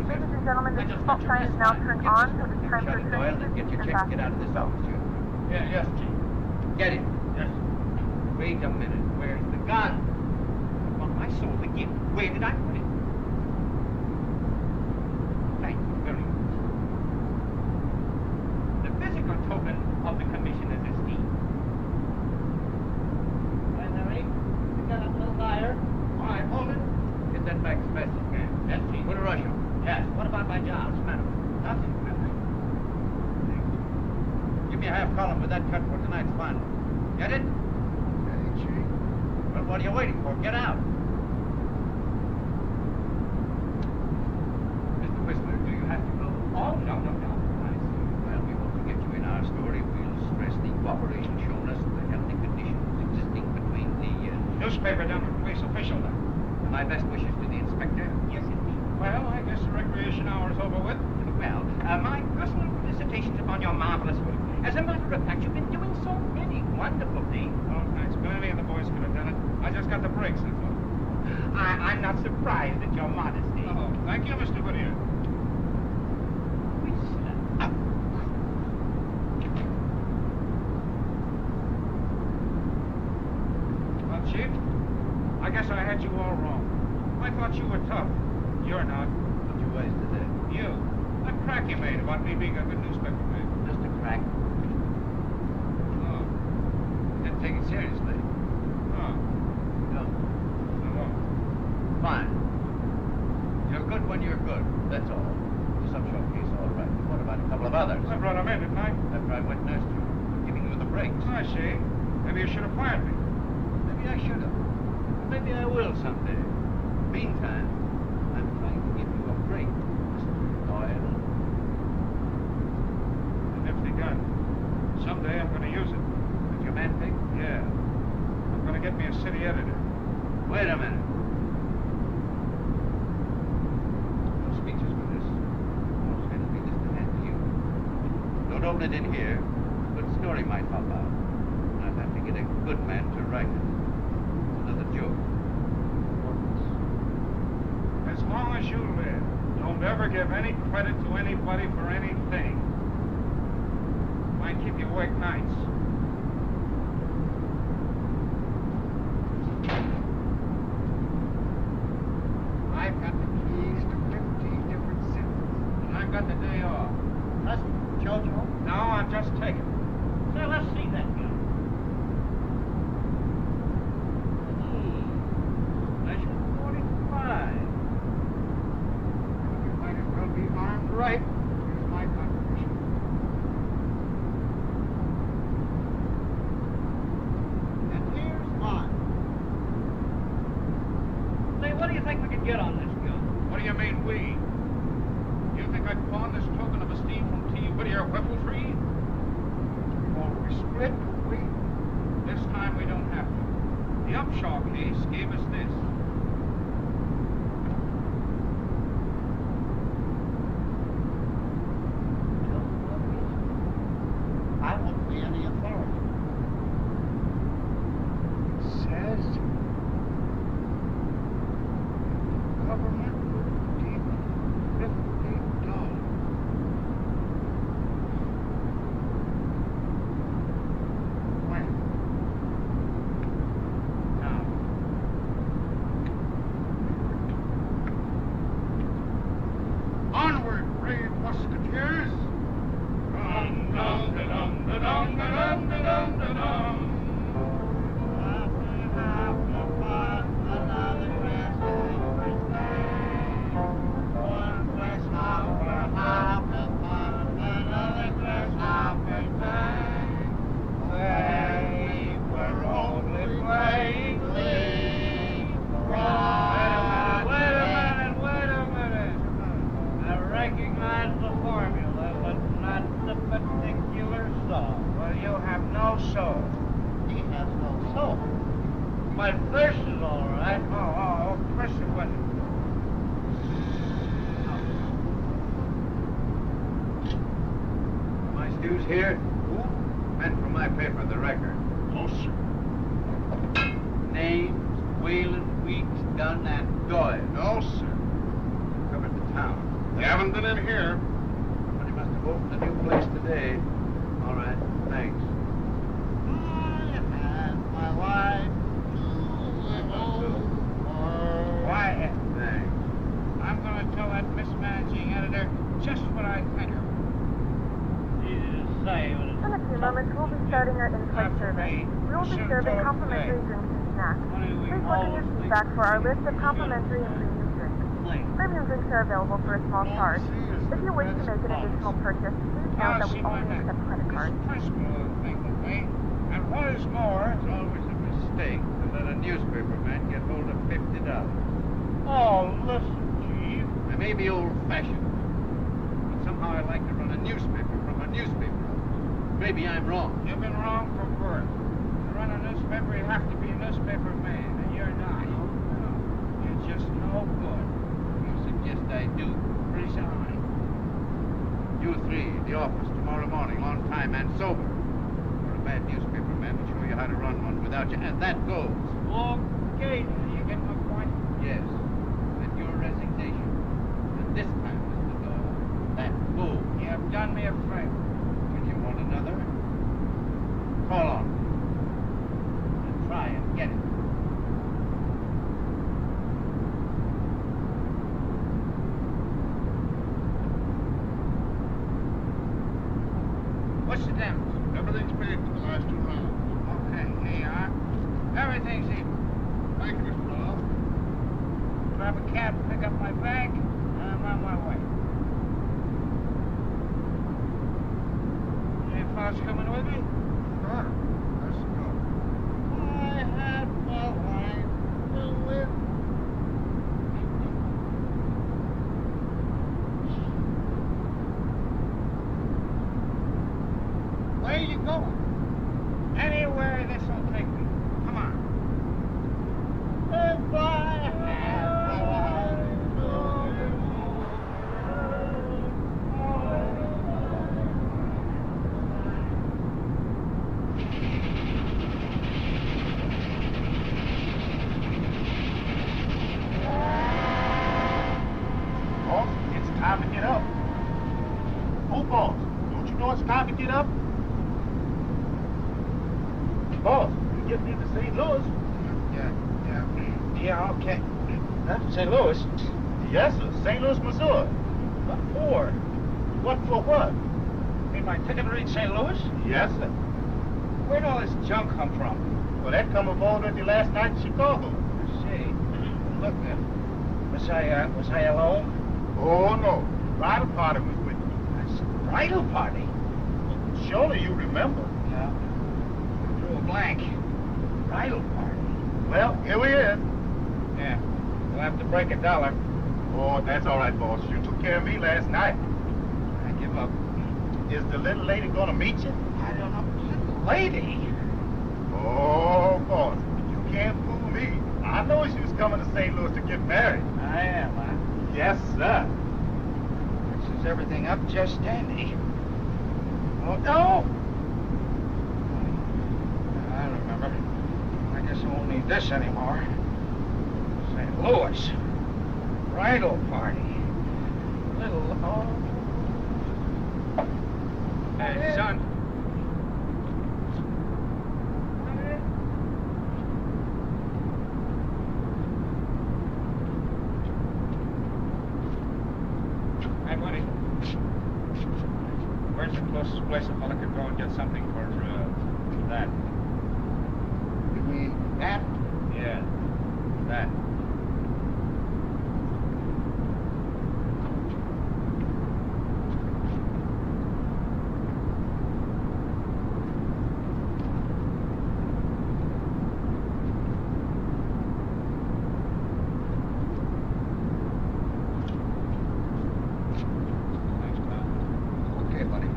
Ladies and gentlemen, the default sign is now turned on, so it's time for Doyle, and get your checks, get out of this office, you. Yes, Chief. Get it. Yes. Wait a minute. Where's the gun? On my soul, the gift. Where did I put it? Thank you very much. The physical token of the commissioner's esteem. Well, Larry, you got up a little higher. All right, hold it. Get that back as fast as you can. Yes, Chief. Put a rush on. Yes. What about my job? What's the matter? Nothing. Give me a half column with that cut for tonight's final. Get it? Hey, Chief. Well, what are you waiting for? Get out. Mr. Whistler, do you have to go? Oh, no. I see. Well, we want to get you in our story. We'll stress the cooperation shown us, the healthy conditions existing between the... Newspaper done with police official then. My best wishes to the inspector. Yes, indeed. Well, I guess the recreation hour is over with. Well, my personal felicitations upon your marvelous work. As a matter of fact, you've been doing so many wonderful things. Oh, thanks. But any of the boys could have done it. I just got the breaks, that's all. I'm not surprised at your modesty. Oh, thank you, Mr. Whittier. Well, Chief, I guess I had you all wrong. I thought you were tough. You're not. What you ways today? You. That crack you made about me being a good newspaper man. Just a crack. Oh. Didn't take it seriously. Oh. No. No. Fine. You're good when you're good. That's all. The subshore case, all right. But what about a couple of others? I brought him in, didn't I? After I went nursed you, giving you the breaks. I see. Maybe you should have fired me. Maybe I should have. Maybe I will someday. Meantime, I'm trying to give you a break, Mr. Doyle. A nifty gun. Someday I'm going to use it. With your man pick? Yeah. I'm going to get me a city editor. Wait a minute. No speeches for this. I'll send me this to hand to you. Don't open it in here. A good story might pop out. I'll have to get a good man to write it. Another joke. As long as you live, don't ever give any credit to anybody for anything. Might keep you awake nights. Now, let's see that gun. Special 45. You might as well be armed right. Here's my contribution. And here's mine. Say, what do you think we could get on this gun? What do you mean, we? You think I'd pawn this token of esteem from T. Whittier Whippletree? Or we split, we? This time we don't have to. The Upshaw case gave us this. I won't be any authority. It says government will keep $50. When? Now. Onward, brave musketeers! Dum dum da dum da dum da dum da dum da dum. My thirst is all right. Oh, press the button. My stews here? Who? Meant for my paper, the record. Oh, sir. Names, Whalen, Weeks, Dunn, and Doyle. No, sir. Covered the town. We haven't been in here. Somebody must have opened a new place today. All right, thanks. I had my wife. Quiet. Thanks. I'm going to tell that mismanaging editor just what I think of her. In a few moments, we'll be starting our in-flight service. We will be serving complimentary drinks and snacks. Please look in your seat back for our list of complimentary and premium drinks. Premium drinks are available for a small charge. If you wish to make an additional purchase, please note that we only accept credit cards. Principle thing with me. And what is more, It's always a mistake to let a newspaper man get hold of $50. oh, listen, Chief. I may be old-fashioned, but somehow I like to run a newspaper from a newspaper. Maybe I'm wrong. You've been wrong from birth. To run a newspaper, you have to be a newspaper man, and you're not. No. You're just no good. You suggest I do. Resign. You three, the office, tomorrow morning, on time and sober. Or a bad newspaper man will show you how to run one without you, and that goes. Okay, you get my point? Yes, with your resignation. And this time, Mr. Doyle, that goes. You have done me a favor. When you want another, call on me. And try and get it. What's the damage? Everything's paid for the last 2 rounds. Okay, here you are. Everything's even. Thank you, Mr. Love. Grab a cab, pick up my bag, and I'm on my way. Any fellas coming with me? Sure. Let's go. I had my life to live. Where are you going? Anywhere this'll take me. Come on. If I had my life to live. Boss, it's time to get up. Oh, boss, don't you know it's time to get up? Boss, you just need to St. Louis. Yeah, okay. Huh? St. Louis? Yes, sir. St. Louis, Missouri. What for? What for what? Need my ticket to reach St. Louis? Yes, sir. Where'd all this junk come from? Well, that come aboard with you last night in Chicago. I see. Look, was I alone? Oh, no. Bridal party was with you. That's a bridal party. Surely you remember. Yeah. Drew a blank. Bridal party. Well, here we is. Yeah. We'll have to break $1. Oh, that's all right, boss. You took care of me last night. I give up. Is the little lady gonna meet you? I don't know. Little lady? Oh, boss. You can't fool me. I know she was coming to St. Louis to get married. I am, huh? Yes, sir. Fixes everything up just dandy. Oh, no! I remember. I guess I won't need this anymore. St. Louis. Bridal party. Little... Oh. Hey, son. Hey, buddy. Where's the closest place a fella could go and get something for, that? You mean that? Yeah, that. Thanks, pal. Okay, buddy.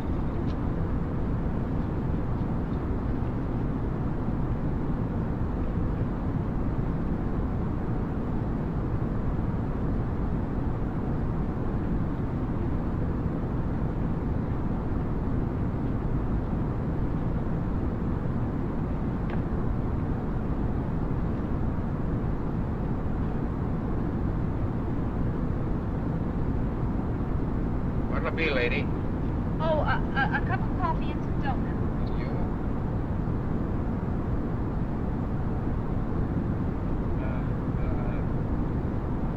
What'll it be, lady? Oh, a cup of coffee and some donuts. You?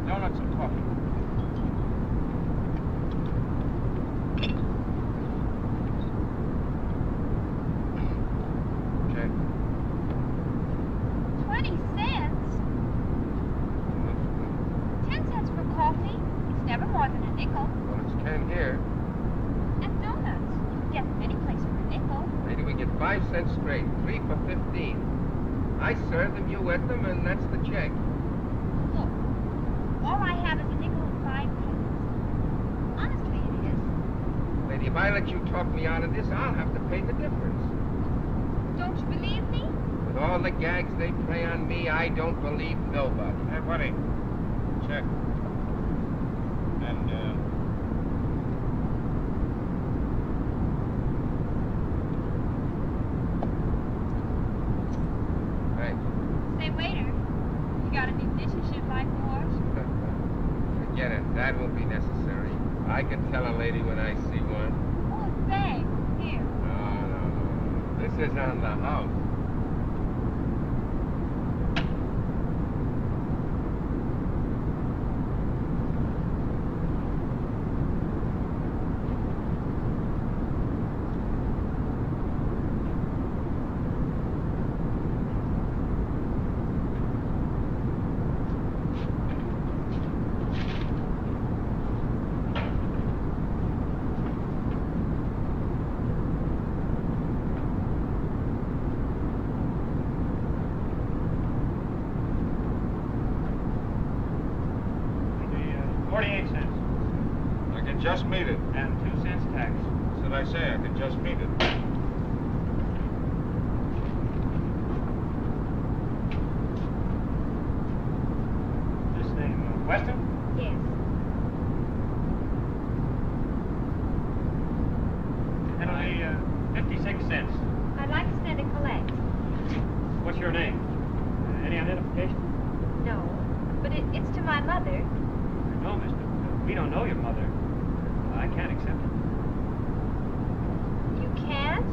Donuts and coffee. Okay. 20 cents? 10 cents for coffee. It's never more than a nickel. Well, it's 10 here. And donuts. You can get them any place for a nickel. Lady, we get 5 cents straight. 3 for 15. I serve them, you wet them, and that's the check. Look, all I have is a nickel and 5 pence. Honestly, it is. Lady, if I let you talk me out of this, I'll have to pay the difference. Don't you believe me? With all the gags they play on me, I don't believe nobody. Hey, buddy. Check. And, Thanks. Say, waiter, you got any dishes you'd like for us? Forget it. That won't be necessary. I can tell a lady when I see one. Oh, thanks. Here. No. This is on the house. Just meet it. And 2 cents tax. Said I say I could just meet it. This name, Weston? Yes. That'll be 56 cents. I'd like to send a collect. What's your name? Any identification? No, but it's to my mother. No, mister. We don't know your mother. I can't accept it. You can't?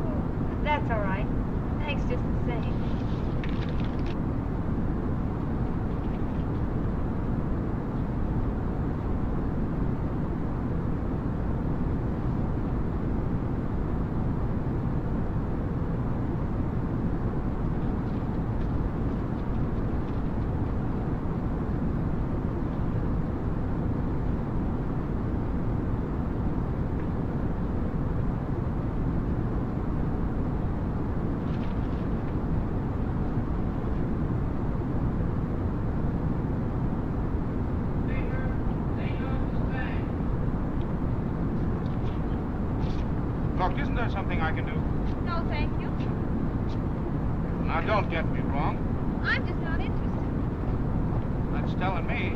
Oh, that's all right. Thanks just the same. Yoke, isn't there something I can do? No, thank you. Now, don't get me wrong. I'm just not interested. That's telling me.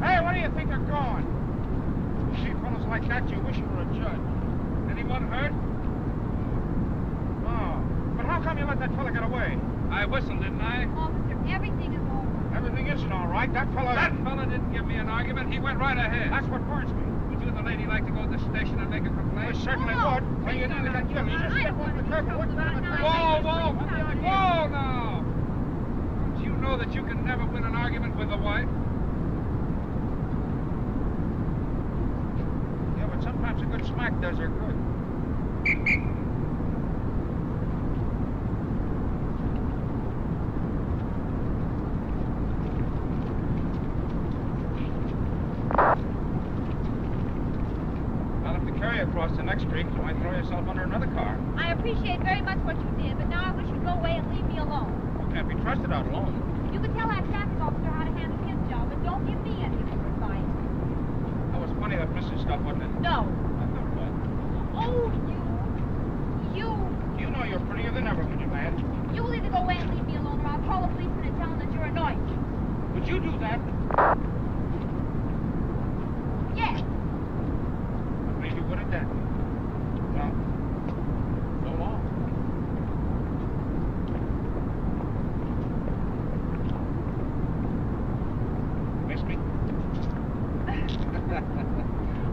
Hey, where do you think you're going? You see fellas like that, you wish you were a judge. Anyone hurt? Oh, but how come you let that fella get away? I whistled, didn't I? Officer, everything is all right. Everything isn't all right. That fella didn't give me an argument. He went right ahead. That's what burns me. Would you and the lady like to go to the station and make a complaint? I certainly would. When you nearly got killed, you just step off the curb and what's the Whoa now! Don't you know that you can never win an argument with a wife? Yeah, but sometimes a good smack does her good. Across the next street, you might throw yourself under another car. I appreciate very much what you did, but now I wish you'd go away and leave me alone. You can't be trusted out alone. You can tell that traffic officer how to handle his job, but don't give me any of his advice. That was funny, that missing stuff, wasn't it? No. I thought it was. Oh, you. You know you're prettier than ever when you're mad. You'll either go away and leave me alone, or I'll call a policeman and tell him that you're annoying. Would you do that? Yes. Maybe would have done. Well, so long. Miss me?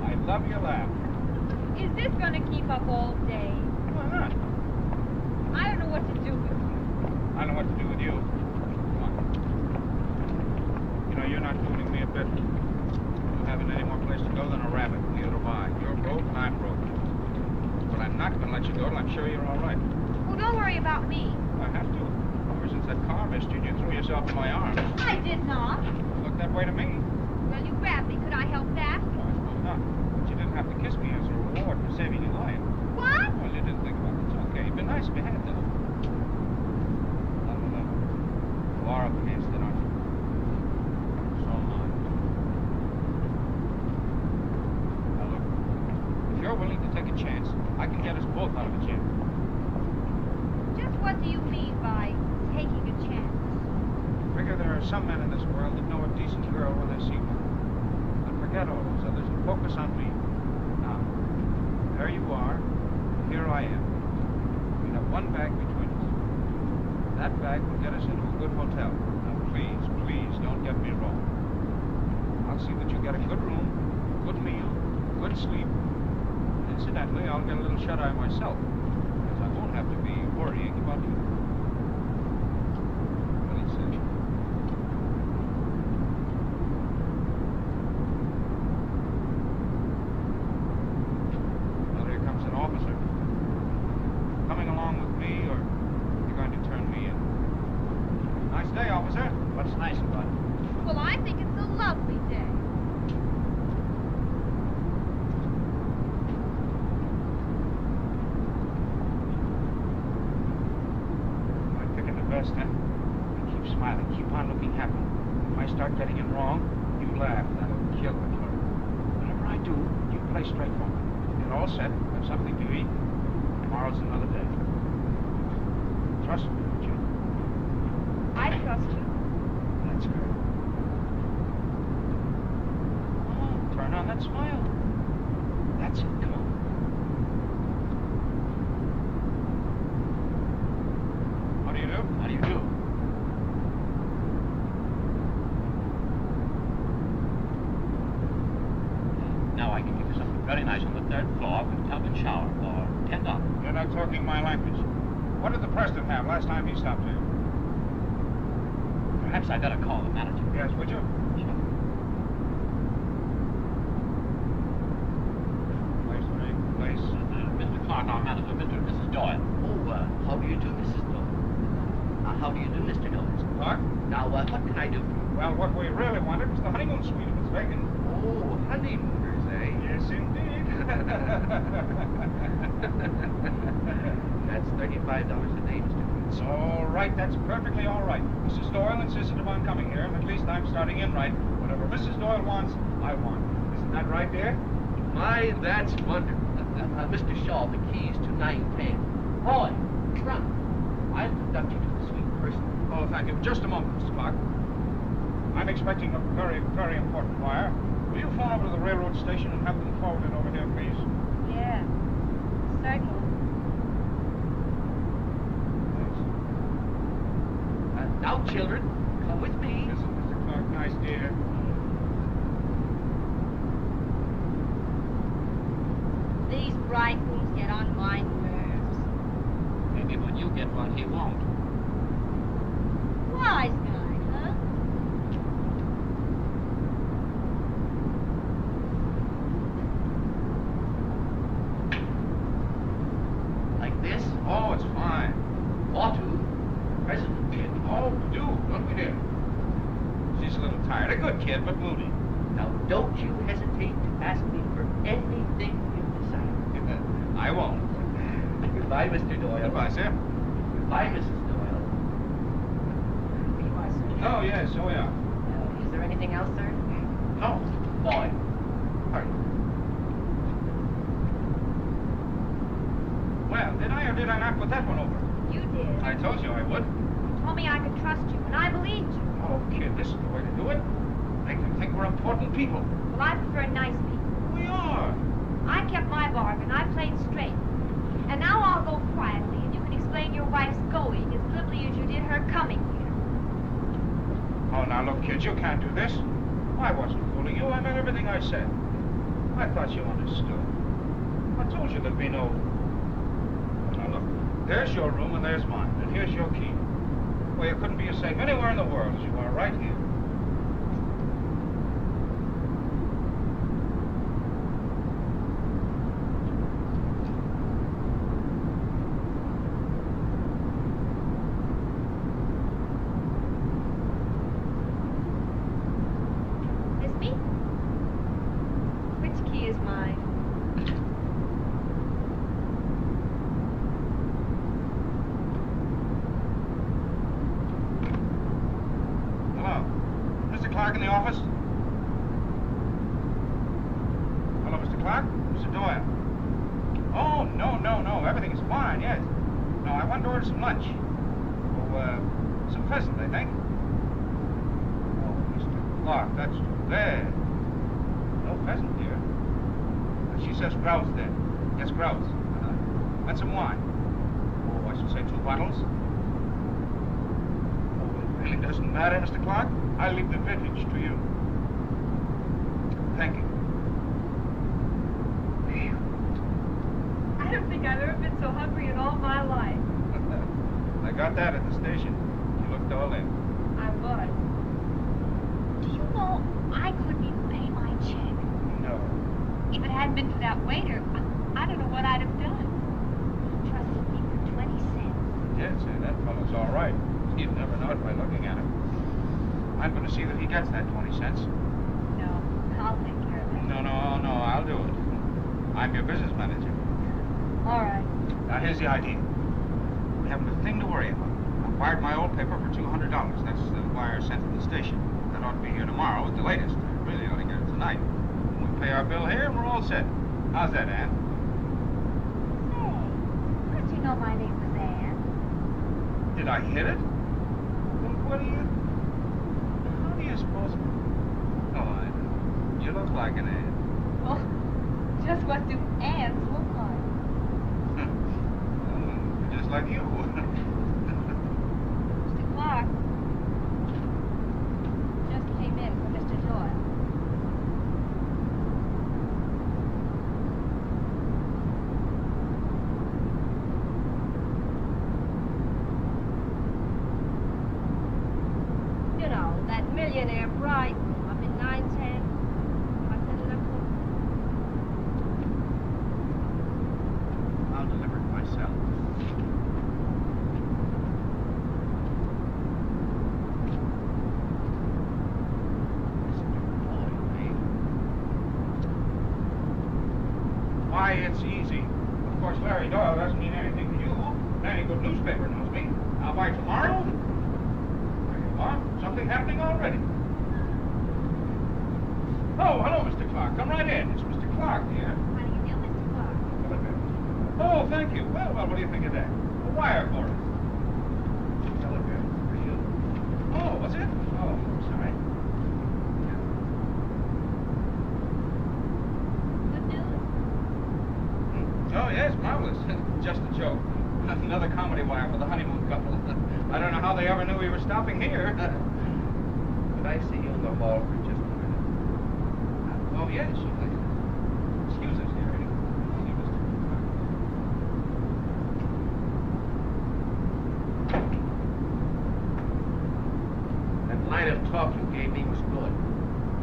I love your laugh. Is this going to keep up all day? Why not? I don't know what to do with you. I know what to do with you. Come on. You know, you're not fooling me a bit. You haven't any more place to go than a rabbit. Neither do I. You're broke and I'm broke. But I'm not going to let you go till I'm sure you're all right. Well, don't worry about me. I have to. Ever since that car missed you and you threw yourself in my arms. I did not. You looked that way to me. Well, you grabbed me. Could I help that? No, I suppose not. But you didn't have to kiss me as a reward for saving your life. What? Well, you didn't think about it. It's okay. You've been nice if you had, though. You are up against it, aren't you? So am I. Now, look. If you're willing to take a chance, I can get us both out of a jam. Just what do you mean by taking a chance? Figure there are some men in this world that know a decent girl when they see one. But forget all those others and focus on me. Now, there you are. Here I am. We have one bag between us. That bag will get us into a good hotel. Now, please, please, don't get me wrong. I'll see that you get a good room, good meal, good sleep. Incidentally, I'll get a little shut-eye myself, because I won't have to be worrying about you. What do you say? Well, here comes an officer. Coming along with me, or you're going to turn me in? Nice day, officer. What's nice about it? Well, I think it's a lovely day. I'm picking the best, huh? Keep smiling. Keep on looking happy. If I start getting it wrong, you laugh. That'll kill the fun. Whatever I do, you play straight for me. Get all set. Have something to eat. Tomorrow's another day. Trust me, don't you? I trust you. That's good. Oh, turn on that smile. That's it. Come on. How do you do? How do you do? Now I can give you something very nice on the third floor with tub and shower for $10. You're not talking my language. What did the president have last time he stopped here? Perhaps I better call the manager. Yes, would you? Sure. Place. Mr. Clark, our manager, Mr. and Mrs. Doyle. Oh, how do you do, Mrs. Doyle? How do you do, Mr. Doyle? Clark? Now, what can I do for you? Well, what we really wanted was the honeymoon suite if it's vacant. Oh, honeymooners, eh? Yes, indeed. That's $35 a day, Mr. Quincy. That's all right. That's perfectly all right. Mrs. Doyle insisted upon coming here, and at least I'm starting in right. Whatever Mrs. Doyle wants, I want. Isn't that right, dear? My, that's wonderful. Mr. Shaw, the keys to 910. Boy, run. I'll conduct you to the suite person. Oh, thank you. Just a moment, Mr. Clark. I'm expecting a very, very important wire. Will you phone over to the railroad station and have them forwarded over here, please? Yeah, certainly. Now, children, come with me. Isn't Mr. Clark nice, dear? These bridegrooms get on my nerves. Maybe when you get one, he won't. Wise guy, huh? Like this? Oh, it's fine. Ought to. President kid. Oh, do, don't we, dear? She's a little tired. A good kid, but moody. Now, don't you hesitate to ask me for anything you desire. I won't. Goodbye, Mr. Doyle. Goodbye, sir. Goodbye, Mrs. Doyle. Goodbye, sir. Oh, yes, oh, yeah. Is there anything else, sir? No, boy. Hurry. Well, did I or did I not put that one over? You did. I told you I would. You told me I could trust you, and I believed you. Oh, kid, this is the way to do it. Make them think we're important people. Well, I prefer nice people. We are. I kept my bargain. I played straight. And now I'll go quietly, and you can explain your wife's going as glibly as you did her coming here. Oh, now look, kid, you can't do this. I wasn't fooling you. I meant everything I said. I thought you understood. I told you there'd be no... Now look, there's your room and there's mine, and here's your key. Well, you couldn't be as safe anywhere in the world as you are right here. Miss me? Which key is mine? Hello. Mr. Clark in the office? Hello, Mr. Clark? Mr. Doyle? Oh, no. Everything is fine, yes. No, I want to order some lunch. Oh, some pheasant, I think. Oh, Mr. Clark, that's too bad. No pheasant, dear. She says grouse, then. Yes, grouse. And some wine. Oh, I should say 2 bottles. It really doesn't matter, Mr. Clark. I'll leave the vintage to you. Thank you. I don't think I've ever been so hungry in all my life. I got that at the station. You looked all in. I was. Do you know, I couldn't even pay my check. No. If it hadn't been for that waiter, I don't know what I'd have done. He trusted me for 20 cents. Yes, that fellow's all right. You'd never know it by looking at him. I'm going to see that he gets that 20 cents. No, I'll take care of it. No, I'll do it. I'm your business manager. All right. Now, here's the idea. We haven't a thing to worry about. I've wired my old paper for $200. That's the wire sent to the station. That ought to be here tomorrow at the latest. I really ought to get it tonight. We pay our bill here and we're all set. How's that, Ann? Say, how'd you know my name was Ann? Did I hit it? Well, what do you... How do you suppose... Oh, I know. You look like an Ann. Well, just what do ants look like? Just like you. Mr. Clark. Just came in for Mr. Doyle. You know, that millionaire bridegroom up in 910. I've been looking. I'll deliver it myself. Why, it's easy. Of course, Larry Doyle doesn't mean anything to you. Any good newspaper knows me. Now, Now, by tomorrow? There you are. Something happening already. Oh, hello, Mr. Clark. Come right in. It's Mr. Clark here. How do you do, Mr. Clark? Oh, thank you. Well, what do you think of that? A wire for us. Telegram for you. Oh, was it? Oh, I'm sorry. Good news? Oh, yes, marvelous. Just a joke. Another comedy wire for the honeymoon couple. I don't know how they ever knew we were stopping here. Could I see you in the hall for just a minute? Oh, yes. Excuse us here. That line of talk you gave me was good.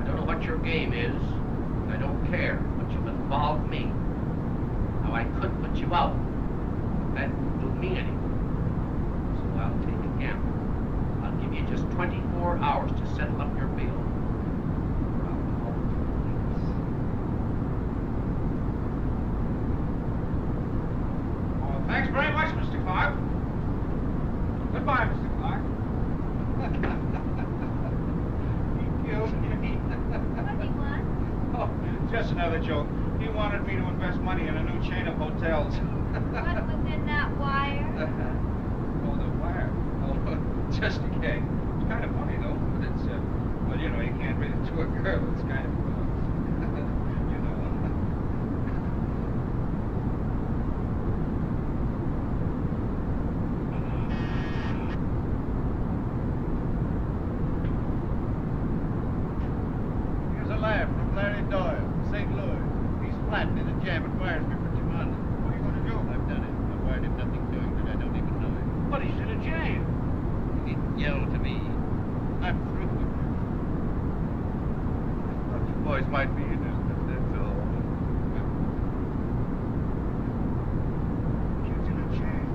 I don't know what your game is, and I don't care, but you've involved me. Now, I could put you out, but that wouldn't mean anything. So I'll take a gamble. I'll give you just 24 hours to settle up your bill. Or I'll call the police. Oh, thanks very much, Mr. Clark. Goodbye, Mr. Clark. He killed me. What do you want? Oh, just another joke. He wanted me to invest money in a new chain of hotels. What was in that wire? Oh, the wire. Oh, just a gag. It's kind of funny, though. But it's, well, you know, you can't read it to a girl. It's kind of, you know. Here's a laugh from Larry Doyle, St. Louis. He's flattened in a jam and wires me for 200. What are you going to do? I've done it. I wired him nothing doing that I don't even know it. But he's in a jam. He yelled to me, I'm through with you. I thought you boys might be interested, that's all. Kid's in a jam.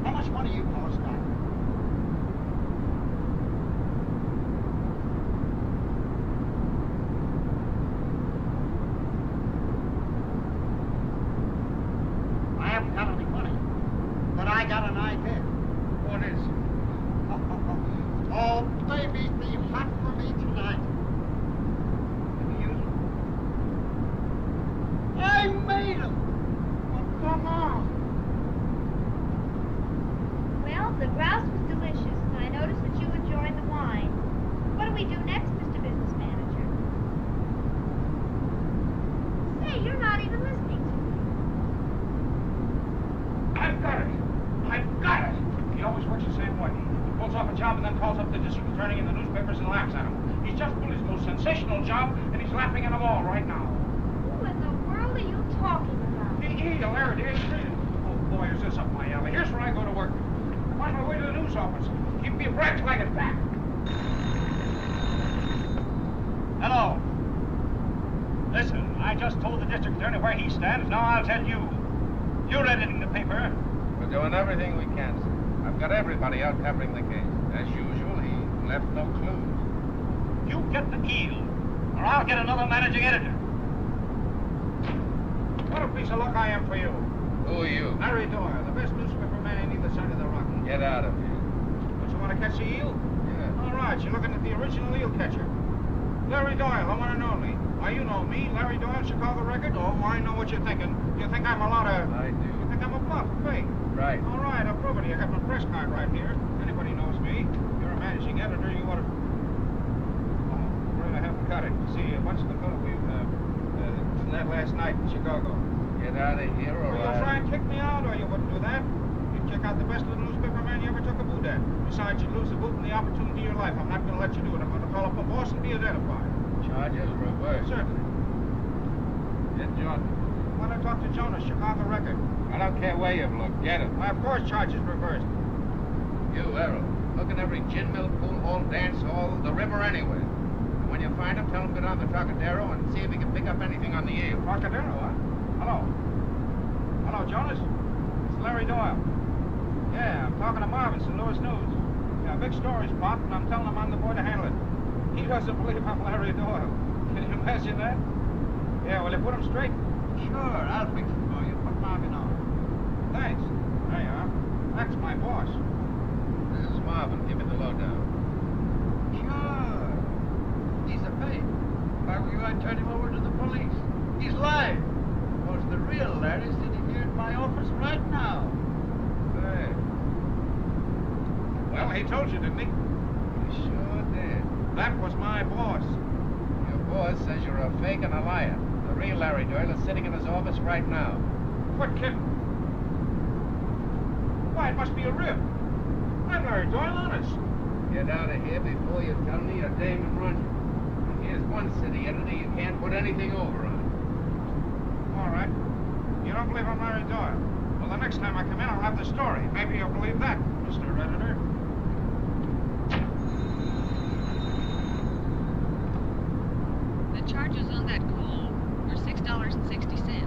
How much money you cost now? I haven't got any money, but I got an idea. What is? Oh, baby, be hot for me tonight. I made him. Oh, come on. Well, the grouse was delicious, and I noticed that you enjoyed the wine. What do we do next, Mr. Business Manager? Say, you're not even listening to me. I've got it. I've got it. He always works the same way. He pulls off a job and then calls up the district attorney in the newspapers and laughs at him. He's just pulled his most sensational job, and he's laughing at them all right now. Who in the world are you talking about? Larry, the ATC. Oh, boy, is this up my alley. Here's where I go to work. I'm on my way to the news office. Keep me abreast till I get back. Hello. Listen, I just told the district attorney where he stands. Now I'll tell you. You're editing the paper. We're doing everything we can, sir. I've got everybody out covering the case. As usual, he left no clues. You get the deal, or I'll get another managing editor. What a piece of luck I am for you. Who are you? Larry Doyle, the best newspaper man on either side of the rock. Get out of here. Don't you want to catch the eel? Yeah. All right, you're looking at the original eel catcher. Larry Doyle, the one and only. Why, you know me, Larry Doyle, Chicago Record. Oh, I know what you're thinking. You think I'm a lot of... I do. You think I'm a bluff, fake. Right. All right, I'll prove it to you. I got my press card right here. Anybody knows me. You're a managing editor. You want to... Oh, afraid I haven't got it. See, what's the fellow we... that last night in Chicago. Get out of here, or Well, you'll try and kick me out, or you wouldn't do that. You'd kick out the best little newspaper man you ever took a boot at. Besides, you'd lose the boot and the opportunity of your life. I'm not going to let you do it. I'm going to call up a boss and be identified. Charges reversed. Certainly. Get Jordan. Why don't I talk to Jonas, Chicago Record? I don't care where you've looked. Get him. Why, of course, charges reversed. You, Errol. Look in every gin mill, pool hall, dance hall, the river, anywhere. And when you find him, tell him to go down the Trocadero and see if he can pick up anything on the eel. Trocadero, huh? Hello. Hello, Jonas. It's Larry Doyle. Yeah, I'm talking to Marvin, St. Louis News. Yeah, big story's popped, and I'm telling him I'm the boy to handle it. He doesn't believe I'm Larry Doyle. Can you imagine that? Yeah, will you put him straight? Sure, I'll fix it for you. Put Marvin on. Thanks. off and give me the lowdown. Sure. He's a fake. If I were you, I'd turn him over to the police. He's lying. Of course, the real Larry's sitting here in my office right now. Hey. Well, he told you, didn't he? He sure did. That was my boss. Your boss says you're a fake and a liar. The real Larry Doyle is sitting in his office right now. What kid? Why, it must be a rib. I'm Larry Doyle, honest. Get out of here before you tell me your Damon runs you. And here's one city editor you can't put anything over on. All right. You don't believe I'm Larry Doyle? Well, the next time I come in, I'll have the story. Maybe you'll believe that, Mr. Editor. The charges on that call were $6.60.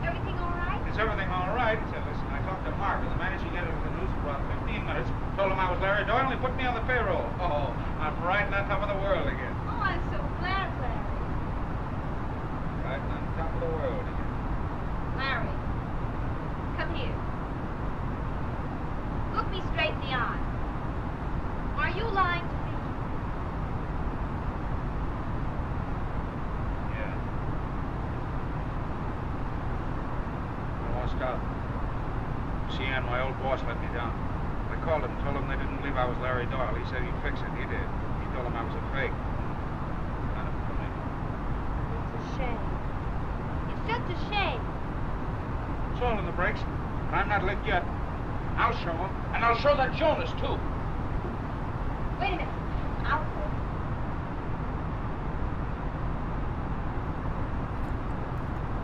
Everything all right? Is everything all right? Listen, I talked to Mark, the managing editor of the news for about 15 minutes. Told him I was Larry Doyle, and he put me on the payroll. Oh, I'm riding on top of the world again. Oh, I'm so glad, Larry. Riding on top of the world again. Larry, come here. Look me straight in the eye. Are you lying to me? Yeah. I lost out. Sheehan, my old boss, let me down. I called him, told him they didn't believe I was Larry Doyle. He said he'd fix it. He did. He told him I was a fake. Kind of funny. It's a shame. It's just a shame. It's all in the brakes, but I'm not licked yet. I'll show him, and I'll show that Jonas, too. Wait a minute. I'll go.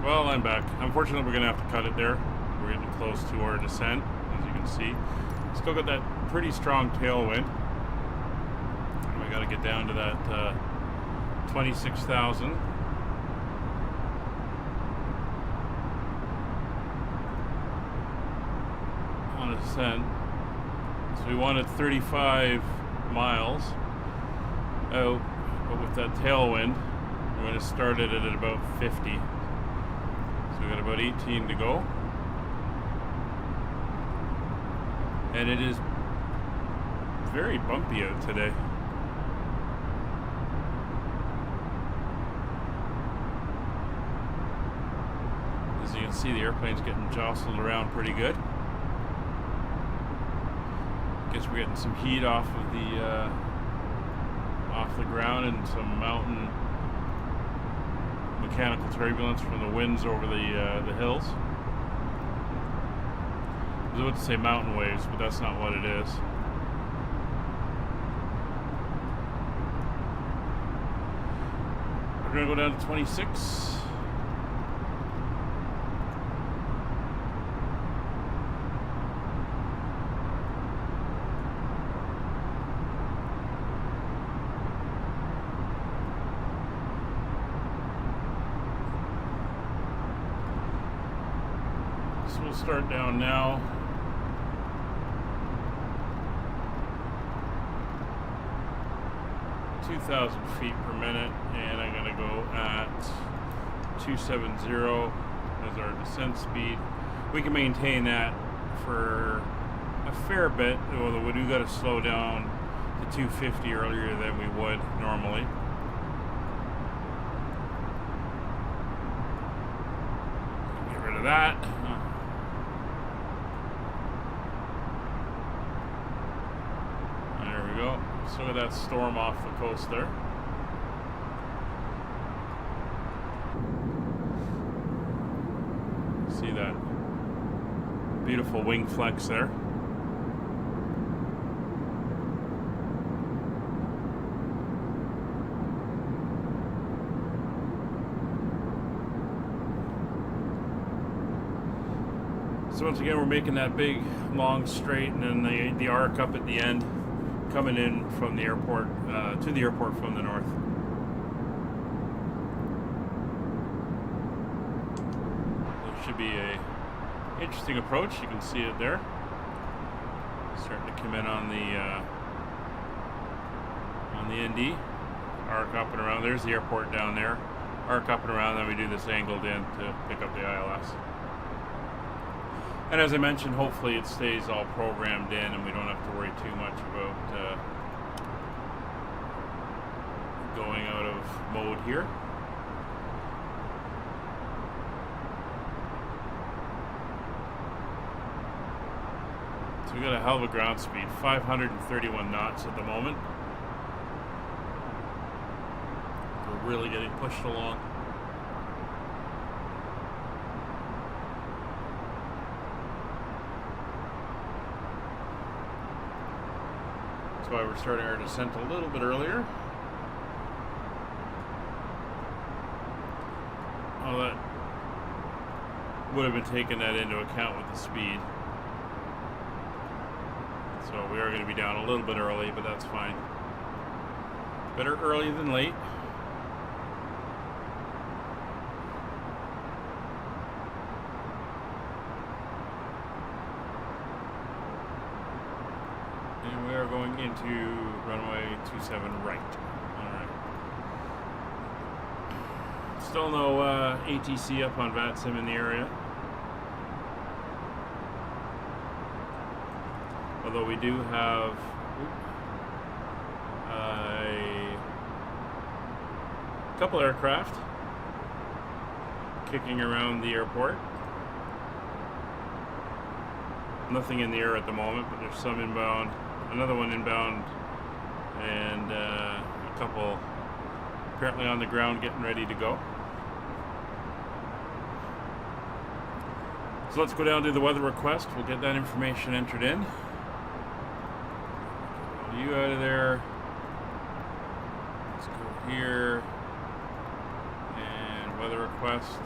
Well, I'm back. Unfortunately, we're going to have to cut it there. We're getting close to our descent, as you can see. Still got that pretty strong tailwind. And we got to get down to that 26,000. On a descent. So we wanted 35 miles out, but with that tailwind, we're going to start it at about 50. So we got about 18 to go. And it is very bumpy out today. As you can see, the airplane's getting jostled around pretty good. Guess we're getting some heat off of the ground and some mountain mechanical turbulence from the winds over the hills. I was about to say mountain waves, but that's not what it is. We're going to go down to 26. So we'll start down now. 2,000 feet per minute, and I'm going to go at 270 as our descent speed. We can maintain that for a fair bit, although we do got to slow down to 250 earlier than we would normally. Get rid of that. There we go. Still got that storm off the coast there. See that beautiful wing flex there. So once again, we're making that big, long straight, and then the arc up at the end, coming in from the airport to the airport from the north. to be a interesting approach. You can see it there. Starting to come in on the ND. Arc up and around. There's the airport down there. Arc up and around, then we do this angled in to pick up the ILS. And as I mentioned, hopefully it stays all programmed in and we don't have to worry too much about going out of mode here. So we got a hell of a ground speed, 531 knots at the moment. We're really getting pushed along. That's why we're starting our descent a little bit earlier. Oh, that would have been taking that into account with the speed. So we are going to be down a little bit early, but that's fine. Better early than late. And we are going into runway 27 right. Alright. Still no ATC up on VatSim in the area. Although we do have a couple aircraft kicking around the airport. Nothing in the air at the moment, but there's some inbound. Another one inbound, and a couple apparently on the ground getting ready to go. So let's go down to the weather request. We'll get that information entered in. You out of there. Let's go here and weather request.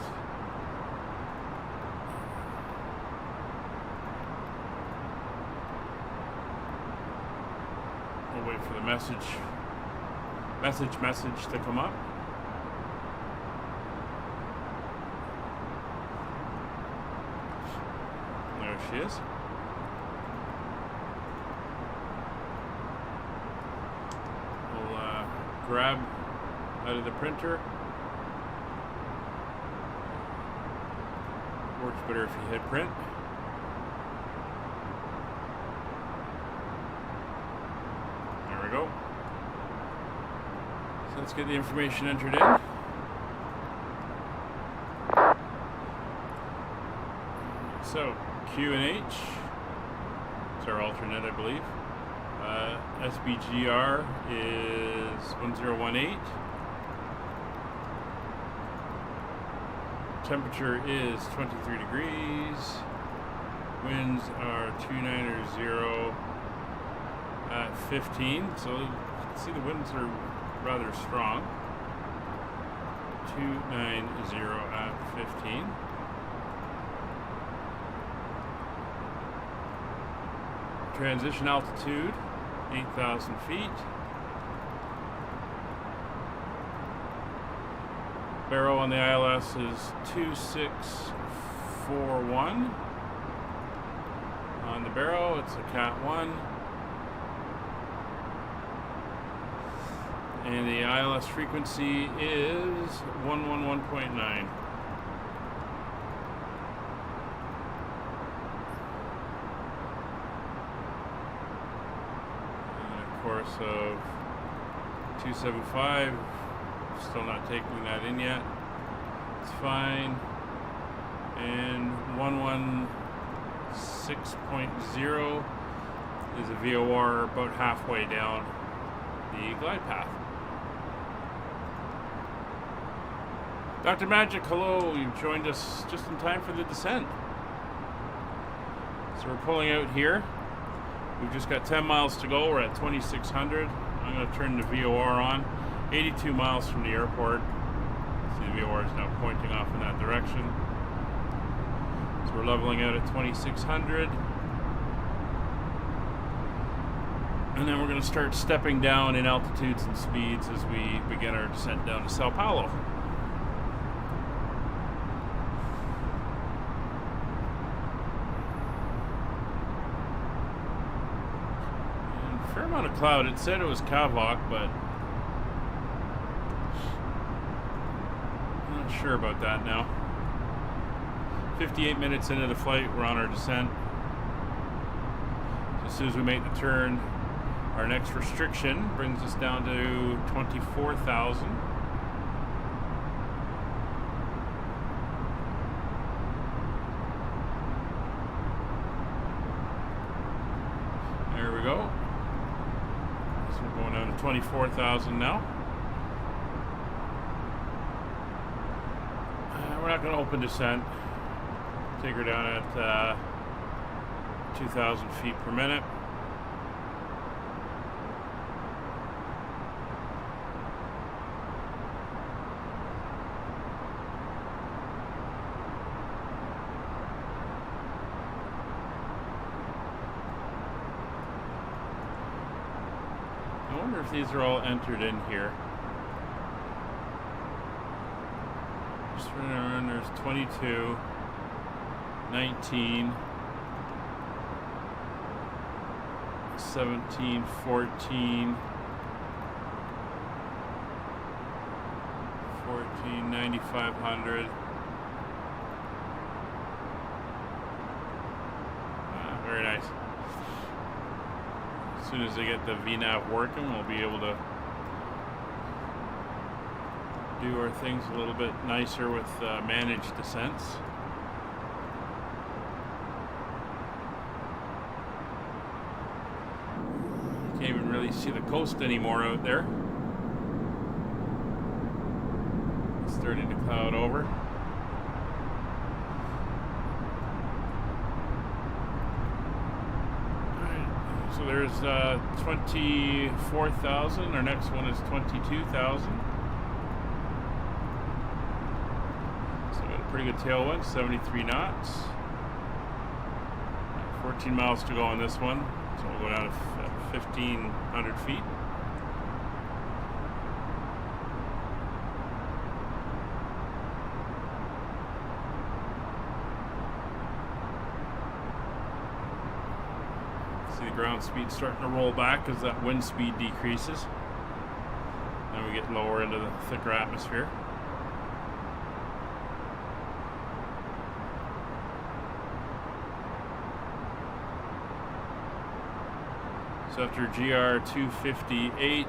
We'll wait for the message to come up. There she is. Grab out of the printer. Works better if you hit print. There we go. So let's get the information entered in. So Q&H. It's our alternate, I believe. SBGR is 1018. Temperature is 23 degrees. Winds are 290 at 15. So you can see the winds are rather strong. 290 at 15. Transition altitude 8,000 feet. Barrow on the ILS is 2641. On the Barrow, it's a Cat 1. And the ILS frequency is 111.9. Course of 275, still not taking that in yet. It's fine. And 116.0 is a VOR about halfway down the glide path. Dr. Magic, hello. You've joined us just in time for the descent. So we're pulling out here. We've just got 10 miles to go. We're at 2,600. I'm going to turn the VOR on. 82 miles from the airport. See, the VOR is now pointing off in that direction. So we're leveling out at 2,600. And then we're going to start stepping down in altitudes and speeds as we begin our descent down to Sao Paulo. on a cloud. It said it was Kavok, but I'm not sure about that now. 58 minutes into the flight, we're on our descent. As soon as we make the turn, our next restriction brings us down to 24,000. There we go. So we're going down to 24,000 now. We're not going to open descent. Take her down at 2,000 feet per minute. I wonder if these are all entered in here. Just running around, there's 22, 19, 17, 14, 9,500. Very nice. As soon as they get the VNAV working, we'll be able to do our things a little bit nicer with managed descents. Can't even really see the coast anymore out there. It's starting to cloud over. Alright, so there's 24,000. Our next one is 22,000. So we got a pretty good tailwind, 73 knots. 14 miles to go on this one. So we'll go down to 1,500 feet. See the ground speed starting to roll back as that wind speed decreases. Then we get lower into the thicker atmosphere. So after GR 258,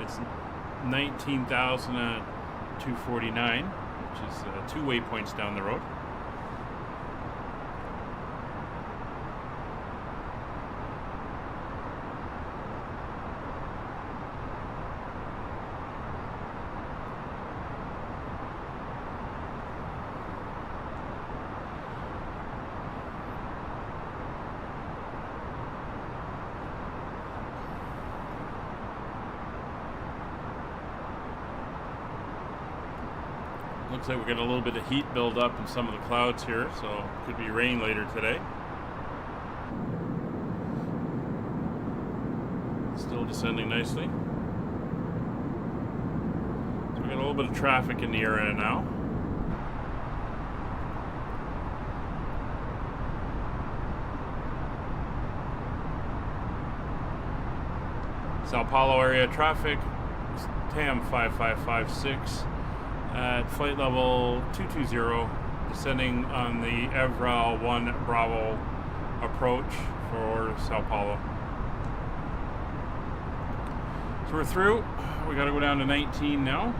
it's 19,000 at 249, which is 2 waypoints down the road. Looks like we're getting a little bit of heat build up in some of the clouds here, so could be rain later today. Still descending nicely. So we got a little bit of traffic in the area now. Sao Paulo area traffic, TAM 5556. At flight level 220, descending on the Evral 1 Bravo approach for Sao Paulo. So we're through. We got to go down to 19 now.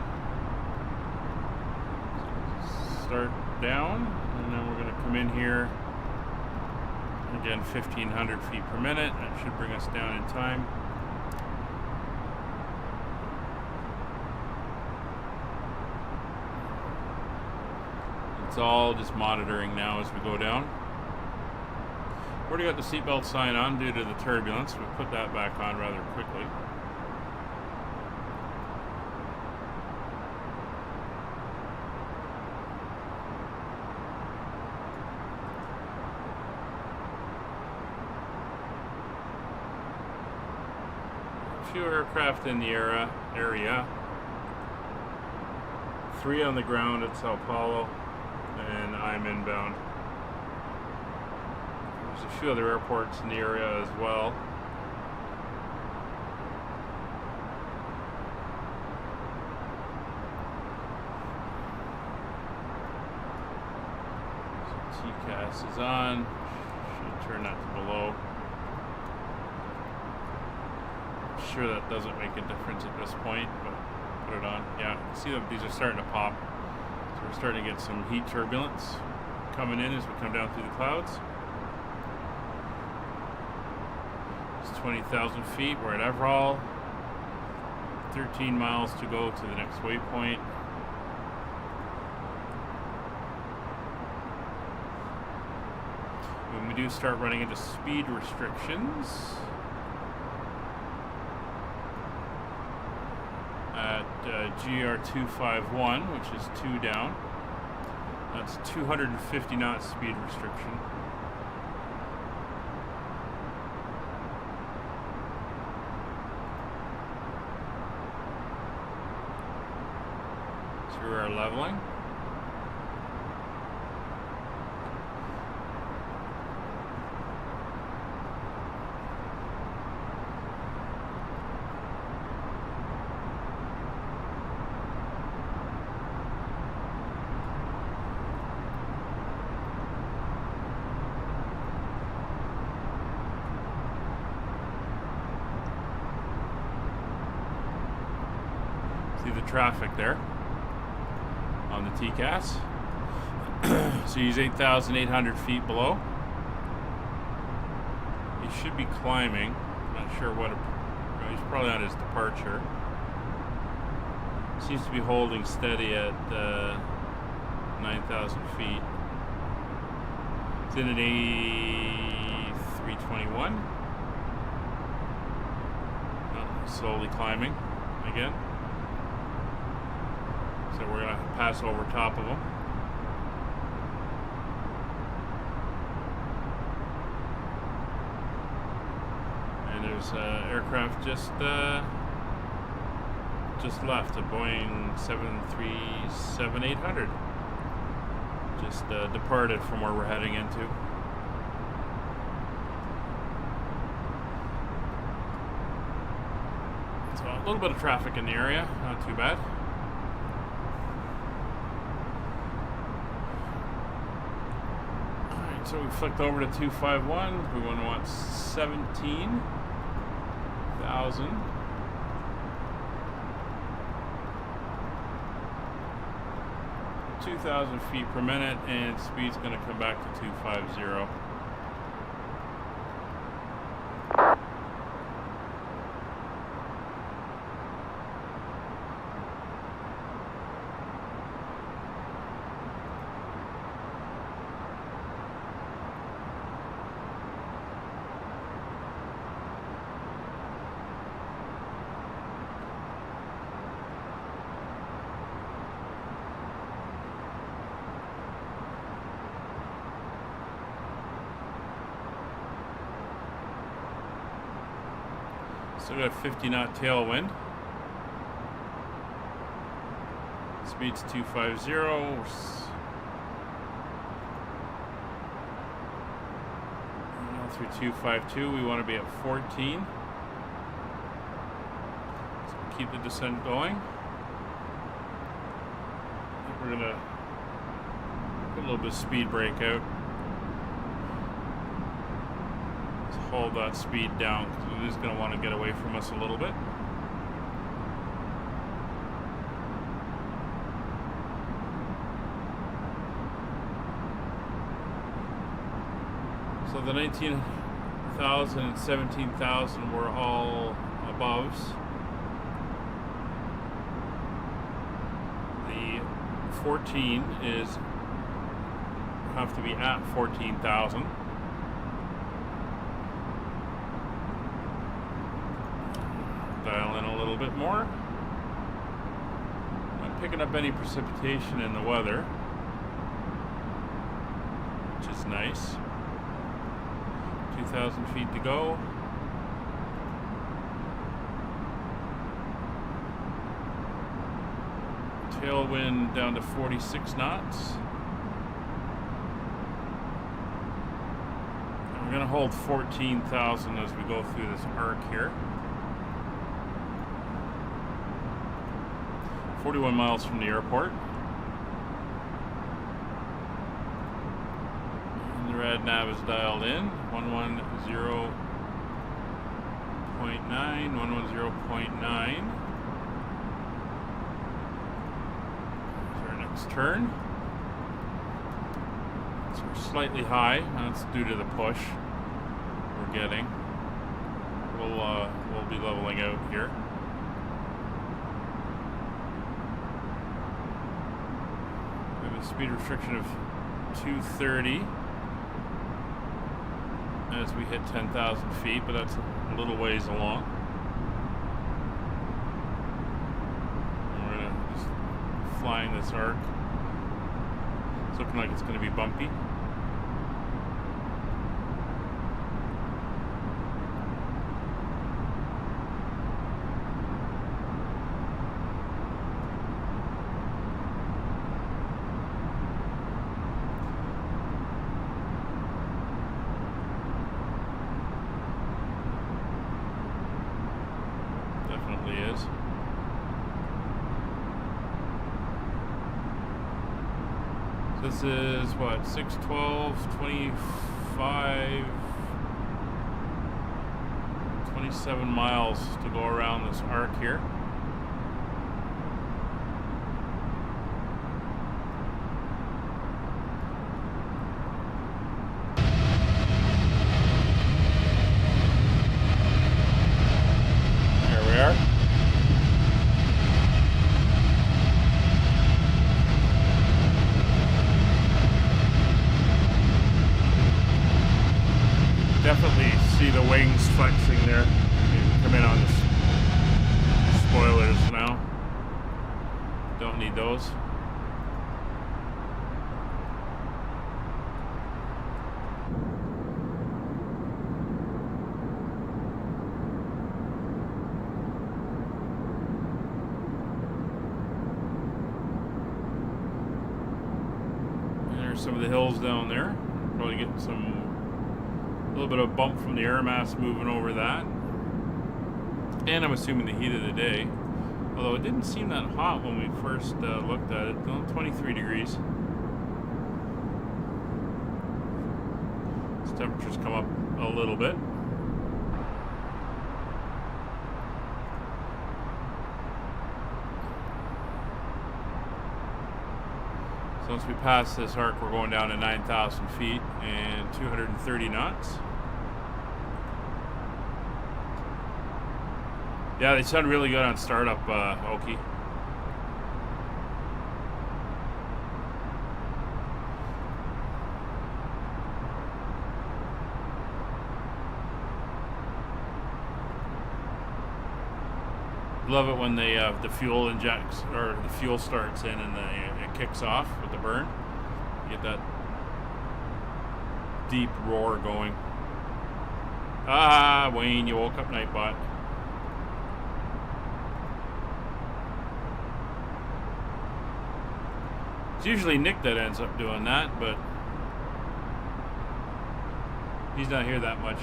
Start down, and then we're going to come in here. Again, 1,500 feet per minute. That should bring us down in time. It's all just monitoring now as we go down. Already got the seatbelt sign on due to the turbulence. We put that back on rather quickly. A few aircraft in the area. 3 on the ground at Sao Paulo. And I'm inbound. There's a few other airports in the area as well. So TCAS is on. Should turn that to below. Sure that doesn't make a difference at this point, but put it on. Yeah, see that these are starting to pop. So we're starting to get some heat turbulence coming in as we come down through the clouds. It's 20,000 feet. We're at Everall. 13 miles to go to the next waypoint. When we do start running into speed restrictions, at GR251, which is 2 down. That's 250 knot speed restriction. Through our leveling. See the traffic there on the TCAS. So he's 8,800 feet below. He should be climbing. Not sure what. He's probably on his departure. Seems to be holding steady at 9,000 feet. It's in an A321. Slowly climbing again. So we're going to pass over top of them. And there's an aircraft just left, a Boeing 737-800. Just departed from where we're heading into. So a little bit of traffic in the area, not too bad. So we flicked over to 251. We want 17,000. (2,000 feet per minute), and speed's going to come back to 250. Still got a 50 knot tailwind. Speed's 250. Now through 252, we want to be at 14. So keep the descent going. I think we're going to put a little bit of speed brake out. Hold that speed down because it is going to want to get away from us a little bit. So the 19,000 and 17,000 were all aboves. The 14 is have to be at 14,000. Dial in a little bit more. Not picking up any precipitation in the weather, which is nice. 2,000 feet to go. Tailwind down to 46 knots. And We're gonna hold 14,000 as we go through this arc here. 41 miles from the airport. And the rad nav is dialed in. 110.9, 110.9. Here's our next turn. So we're slightly high. That's due to the push we're getting. We'll be leveling out here. We have a speed restriction of 230 as we hit 10,000 feet, but that's a little ways along. And we're gonna just flying this arc. It's looking like it's going to be bumpy. Definitely is. This is what, 612, 25, 27 miles to go around this arc here. There we are. Definitely see the wings flexing there. You can come in on the spoilers now. Don't need those. And there's some of the hills down there. Probably getting some a little bit of bump from the air mass moving over that. And I'm assuming the heat of the day. Although it didn't seem that hot when we first looked at it. 23 degrees. As temperatures come up a little bit. So once we pass this arc, we're going down to 9,000 feet and 230 knots. Yeah, they sound really good on startup, Oki. Love it when they the fuel injects or the fuel starts in and it kicks off with the burn. You get that deep roar going. Ah, Wayne, you woke up, Nightbot. It's usually Nick that ends up doing that, but he's not here that much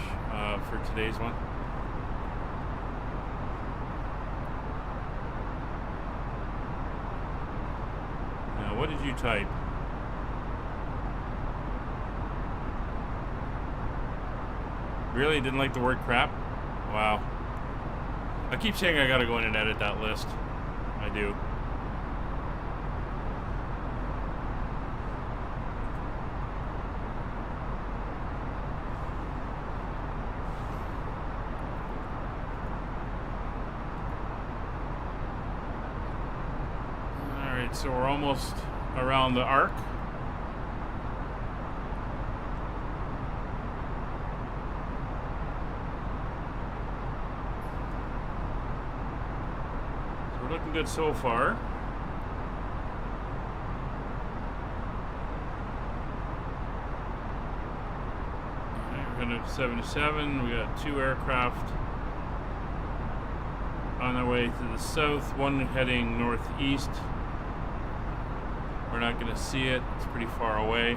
for today's one. Now, what did you type? Really? Didn't like the word crap? Wow. I keep saying I gotta go in and edit that list. I do. So we're almost around the arc. So we're looking good so far. We're going to 77. We got 2 aircraft on their way to the south, one heading northeast. We're not going to see it. It's pretty far away.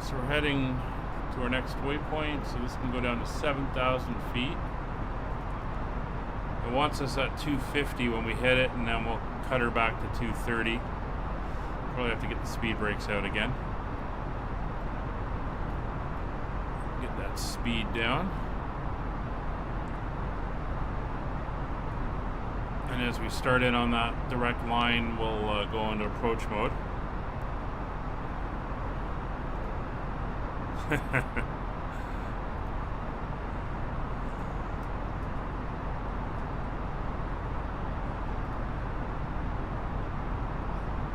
So we're heading to our next waypoint. So this can go down to 7,000 feet. It wants us at 250 when we hit it, and then we'll cut her back to 230. Probably have to get the speed brakes out again. Get that speed down. And as we start in on that direct line, we'll go into approach mode.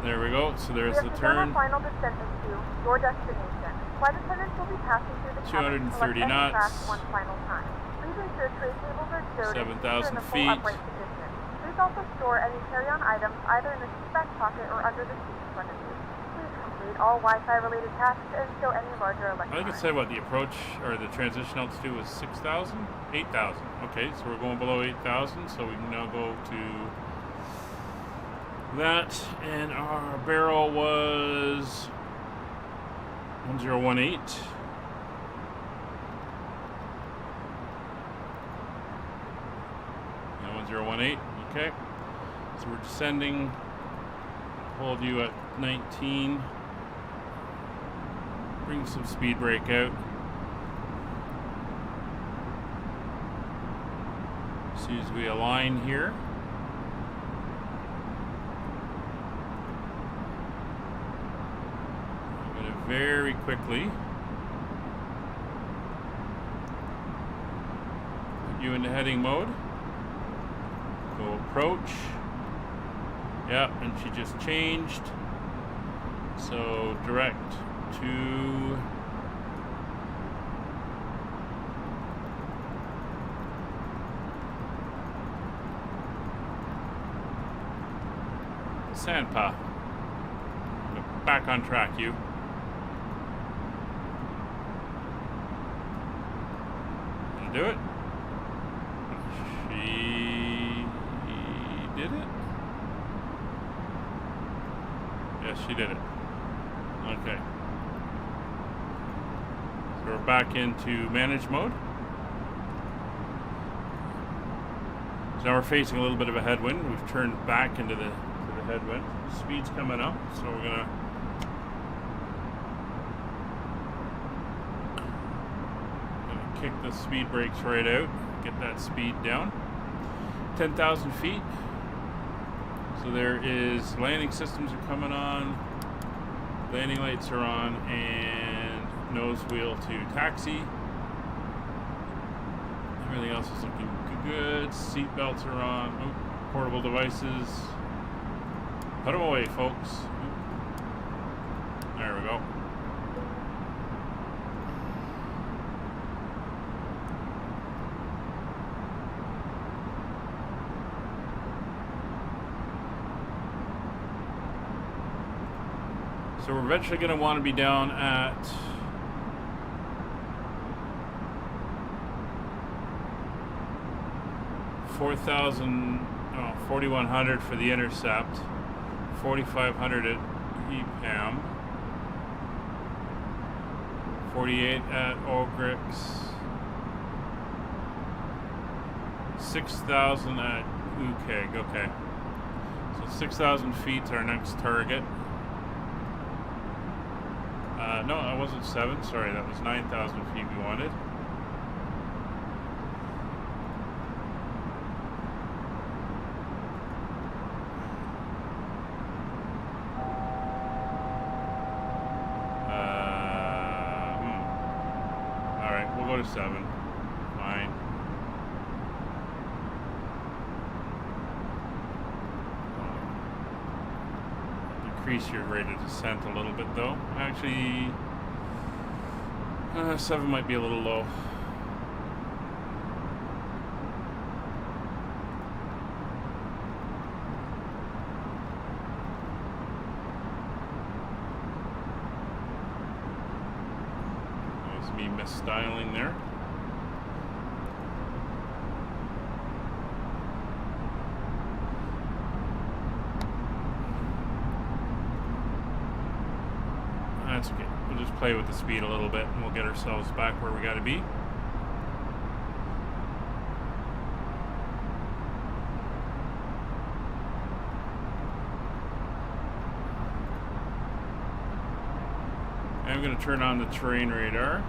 There we go. So there's the turn. Final descent into your destination. Flight attendants will be passing through the 230 knots. One final time. Please ensure tray tables are stowed 7,000 in the full feet. upright position. Please also store any carry-on items either in the seat back pocket or under the seat in front of you. Please complete all Wi-Fi related tasks and stow any larger I think electronics. it said what the approach or the transition altitude was 6,000? 8,000. Okay, so we're going below 8,000, so we can now go to that, and our barrel was 1018. Yeah, 1018. Okay, so we're descending. Hold you at 19. Bring some speed brake out. As soon as we align here. I'm going to very quickly put you into heading mode. Go approach. Yeah, and she just changed. So direct to Sandpa. Back on track, you. Did do it? She did it? Yes, she did it. Okay. So we're back into manage mode. So now we're facing a little bit of a headwind. We've turned back into the headwind. Speed's coming up, so we're gonna kick the speed brakes right out. Get that speed down. 10,000 feet. So there is landing systems are coming on. Landing lights are on, and nose wheel to taxi. Everything else is looking good. Seat belts are on. Oh, portable devices. Put them away, folks. There we go. So we're eventually going to want to be down at 4,100 for the intercept, 4,500 at EPAM, 48 at Ogrix, 6,000 at Ukeg. Okay, so 6,000 feet is our next target. No, that wasn't 7. Sorry, that was 9,000 feet we wanted. Alright, we'll go to 7. Fine. Increase your rate of descent a little bit though. Actually, 7 might be a little low. That was me misstyling there. That's okay. We'll just play with the speed a little bit, and we'll get ourselves back where we got to be. I'm going to turn on the terrain radar.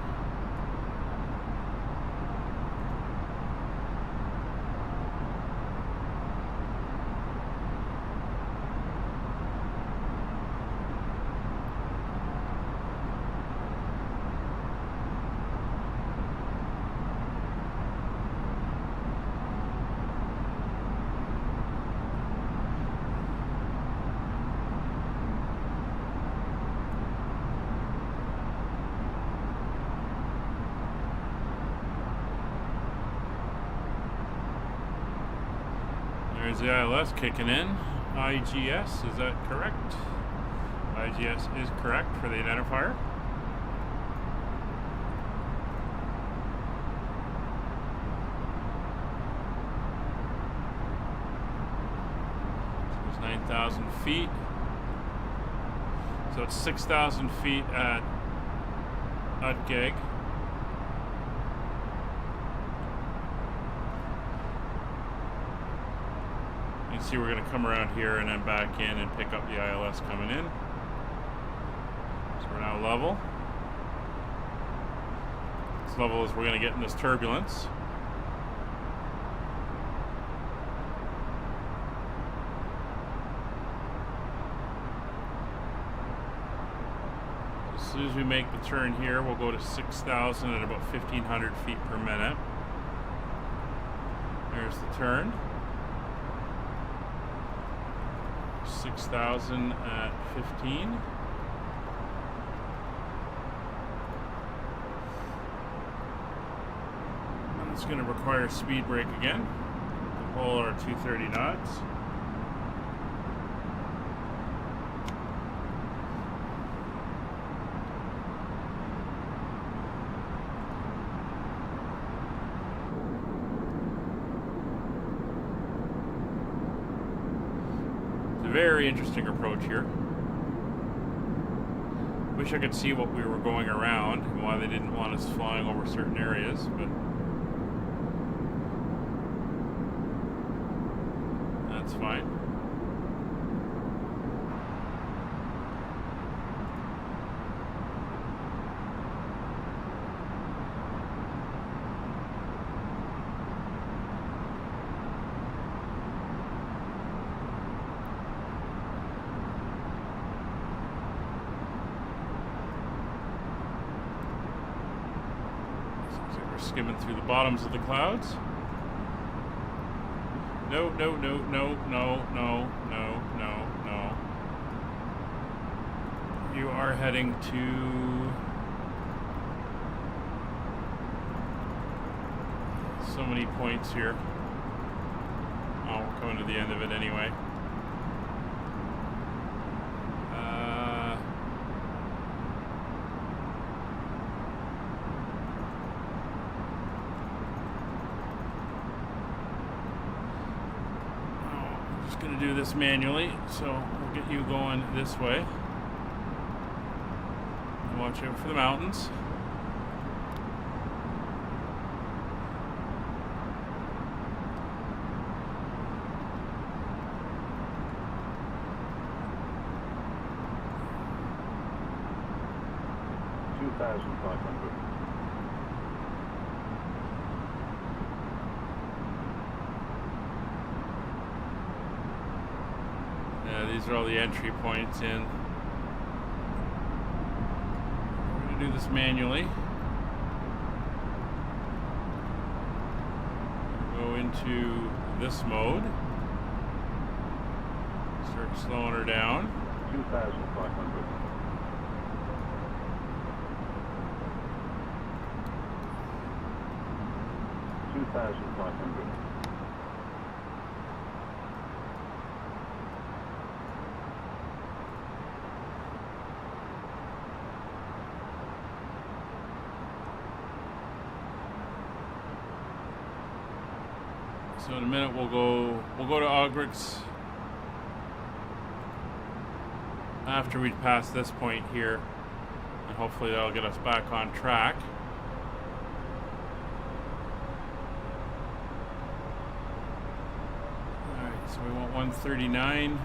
There's the ILS kicking in. IGS, is that correct? IGS is correct for the identifier. So it's 9,000 feet. So it's 6,000 feet at Utgeg. You can see we're going to come around here and then back in and pick up the ILS coming in. So we're now level. This level is we're going to get in this turbulence. As soon as we make the turn here, we'll go to 6,000 at about 1,500 feet per minute. There's the turn. 6,000 at 15. And it's going to require speed brake again to hold our 230 knots. Very interesting approach here. Wish I could see what we were going around and why they didn't want us flying over certain areas, but that's fine. Skimming through the bottoms of the clouds. No, no, no, no, no, no, no, no, no. You are heading to so many points here. Oh, we're coming to the end of it anyway. Going to do this manually, so we'll get you going this way. And watch out for the mountains. These are all the entry points in. We're going to do this manually. Go into this mode. Start slowing her down. 2,500. So in a minute we'll go to Ogrix after we pass this point here. And hopefully that'll get us back on track. Alright, so we want 139.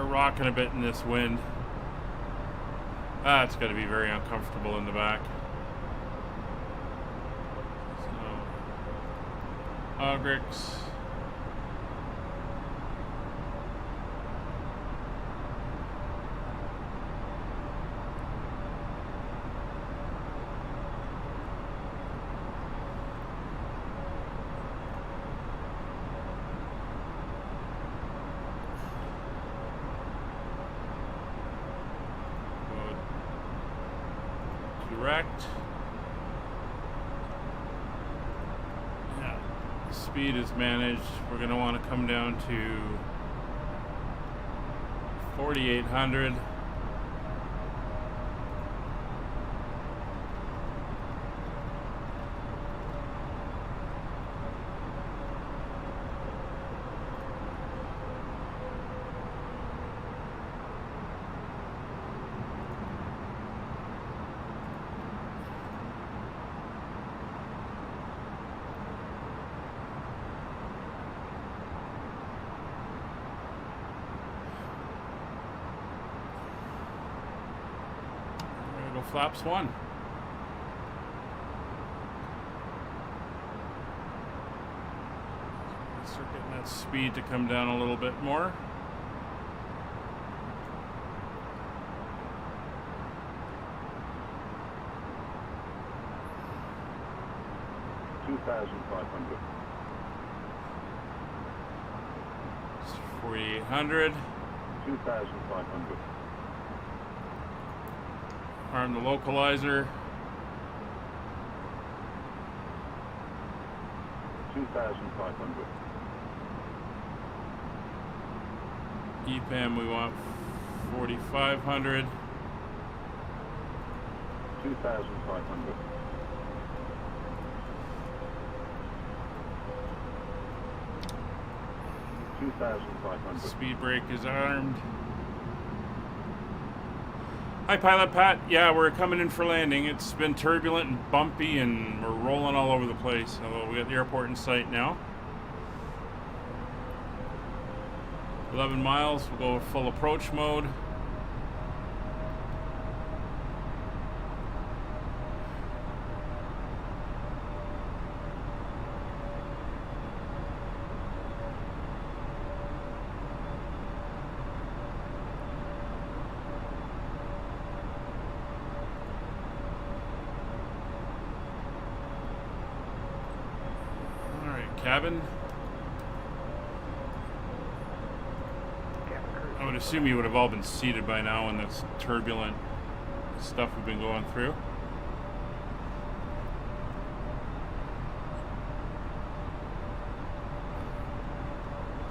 Rocking a bit in this wind. It's got to be very uncomfortable in the back. So, Ogrix. Direct. Yeah, speed is managed. We're going to want to come down to 4,800. Flaps 1. Start getting that speed to come down a little bit more. $2,500. 4,800. 2,500. Arm the localizer. 2,500. EPAM we want 4,500. 2,500. 2,500. Speed brake is armed. Hi, Pilot Pat. Yeah, we're coming in for landing. It's been turbulent and bumpy, and we're rolling all over the place. Although we got the airport in sight now. 11 miles. We'll go with full approach mode. Cabin. I would assume you would have all been seated by now in this turbulent stuff we've been going through.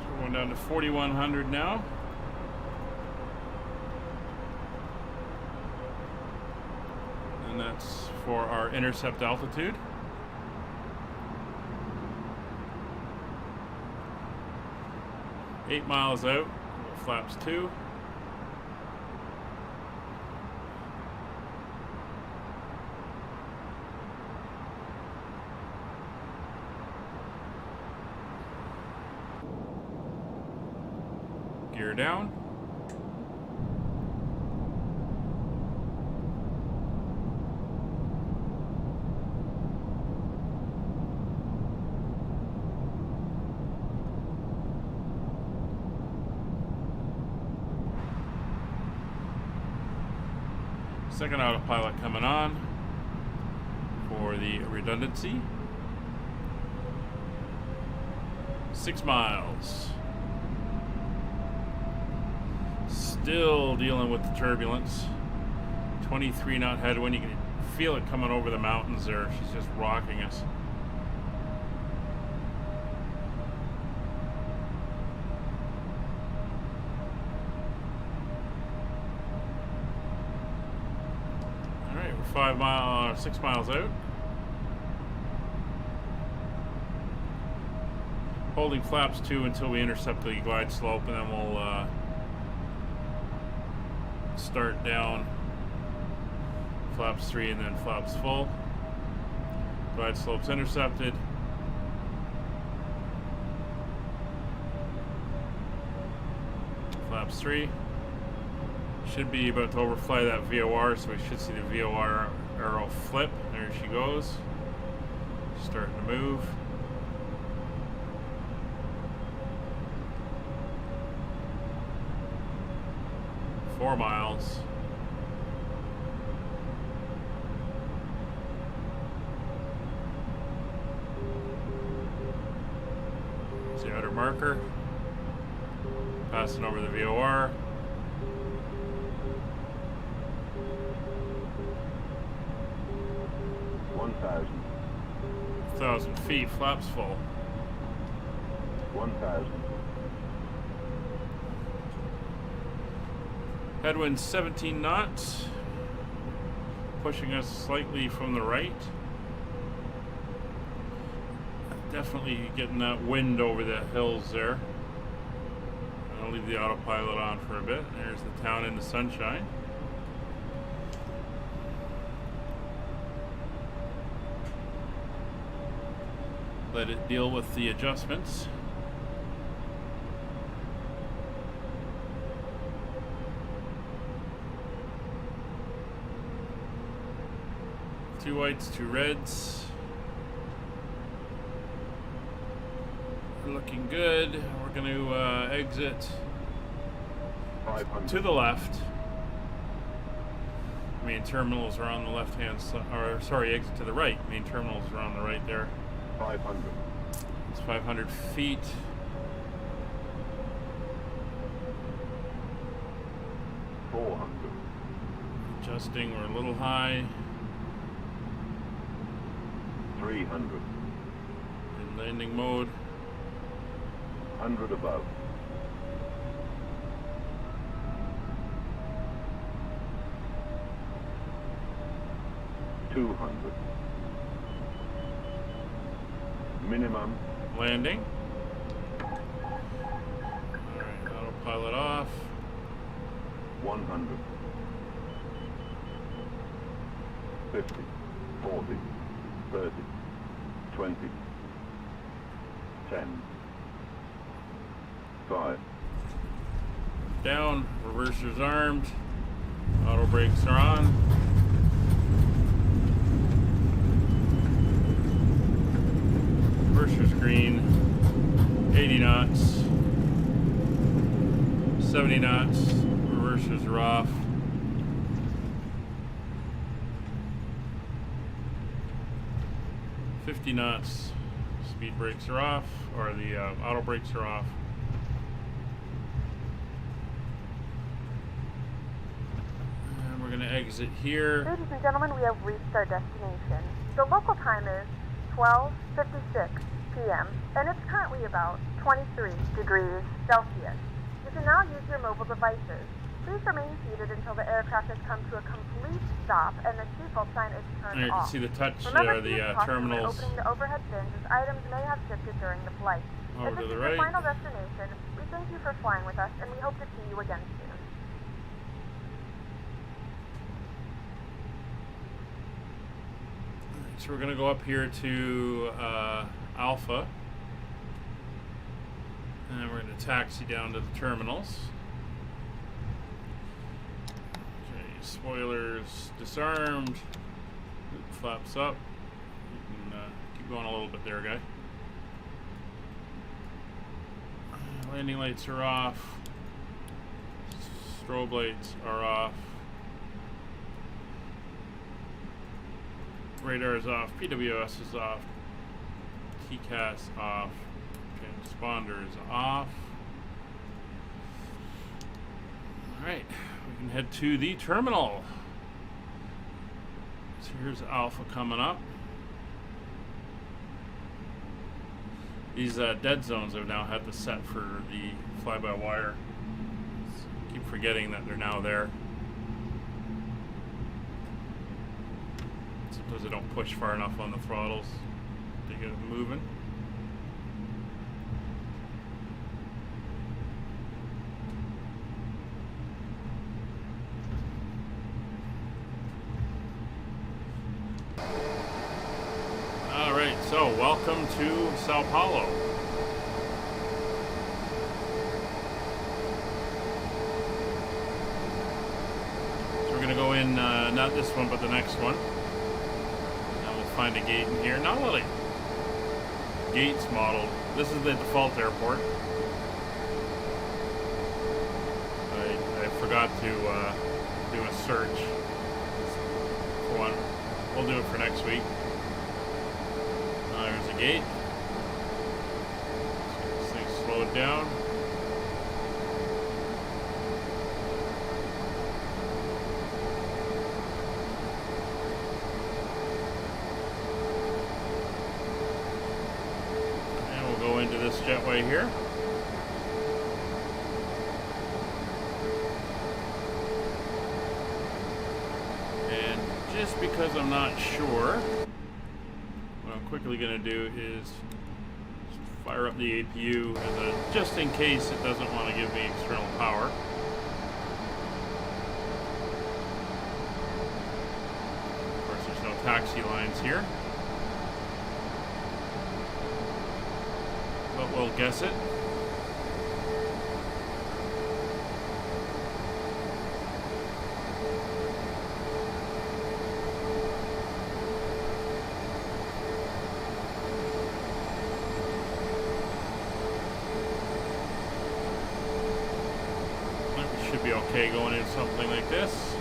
So we're going down to 4,100 now. And that's for our intercept altitude. Eight miles out, flaps 2. Gear down. Second autopilot coming on for the redundancy. 6 miles. Still dealing with the turbulence. 23 knot headwind. You can feel it coming over the mountains there. She's just rocking us. 6 miles out. Holding flaps 2 until we intercept the glide slope, and then we'll start down flaps 3 and then flaps full. Glide slope's intercepted. Flaps 3. Should be about to overfly that VOR, so we should see the VOR arrow flip. There she goes. Starting to move. Four miles. There's the outer marker. Passing over the VOR. 1,000 feet, flaps full. 1,000. Headwind 17 knots, pushing us slightly from the right. Definitely getting that wind over the hills there. I'll leave the autopilot on for a bit. There's the town in the sunshine. Let it deal with the adjustments. Two whites, two reds. Looking good. We're going to exit 500. to the left. Main terminals are on the left hand side, or sorry, exit to the right. Main terminals are on the right there. 500. It's 500 feet. Adjusting, we're a little high. 300. In landing mode. 100 above. 200. Minimum. Landing. Alright, autopilot off. 100. 50. 40. 30. 20. 10. 5. Down. Reversers armed. Auto brakes are on. Reversers green. 80 knots. 70 knots. Reversers are off. $50 knots. Speed brakes are off, or the auto brakes are off. And we're going to exit here. Ladies and gentlemen, we have reached our destination. The local time is 12:56 p.m. and it's currently about 23 degrees Celsius. You can now use your mobile devices. Please remain seated until the aircraft has come to a complete stop and the seatbelt sign is turned There you off. can see the touch, Remember the to use caution when terminals opening the overhead bins as items may have shifted during the flight. over If to this the is right. your final destination, we thank you for flying with us and we hope to see you again soon. So we're going to go up here to Alpha, and then we're going to taxi down to the terminals. Okay, spoilers disarmed, flaps up. You can keep going a little bit there, guy. Landing lights are off, strobe lights are off. Radar is off, PWS is off, TCAS off, transponder is off. Alright, we can head to the terminal. So here's Alpha coming up. These dead zones have now had the set for the fly-by-wire. Keep forgetting that they're now there. Suppose I don't push far enough on the throttles to get it moving. Alright, so welcome to Sao Paulo. So we're going to go in, not this one, but the next one. Now we'll find a gate in here. Not really gates modeled. This is the default airport. I forgot to do a search for one. We'll do it for next week. There's a gate. Let's get this thing slowed down. And we'll go into this jetway here. And just because I'm not sure, quickly going to do is fire up the APU as a, just in case it doesn't want to give me external power. Of course, there's no taxi lines here, but we'll guess it. Be okay going in something like this.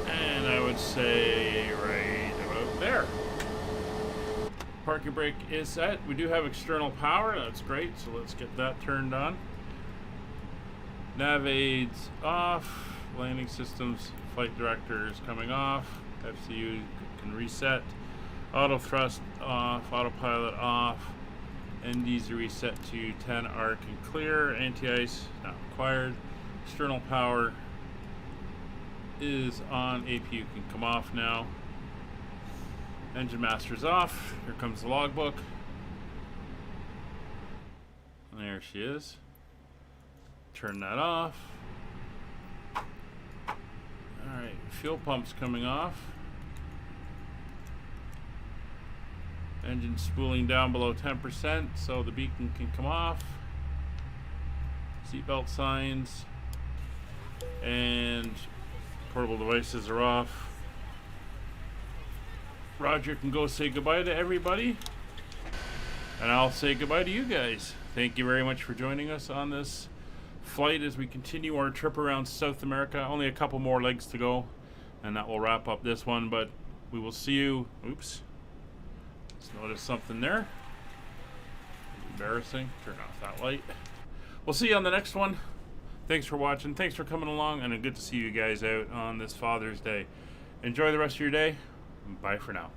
And I would say right about there. Parking brake is set. We do have external power. That's great. So let's get that turned on. Nav aids off, landing systems, flight director is coming off, FCU can reset, auto thrust off, autopilot off, NDs are reset to 10 arc and clear, anti-ice not required, external power is on, APU can come off now, engine master's off, here comes the logbook, and there she is. Turn that off. Alright, fuel pump's coming off. Engine spooling down below 10%, so the beacon can come off. Seatbelt signs. And portable devices are off. Roger can go say goodbye to everybody. And I'll say goodbye to you guys. Thank you very much for joining us on this flight as we continue our trip around South America. Only a couple more legs to go and that will wrap up this one, but we will see you. Oops, just noticed something there. Embarrassing. Turn off that light. We'll see you on the next one. Thanks for watching, thanks for coming along, and good to see you guys out on this Father's Day. Enjoy the rest of your day. Bye for now.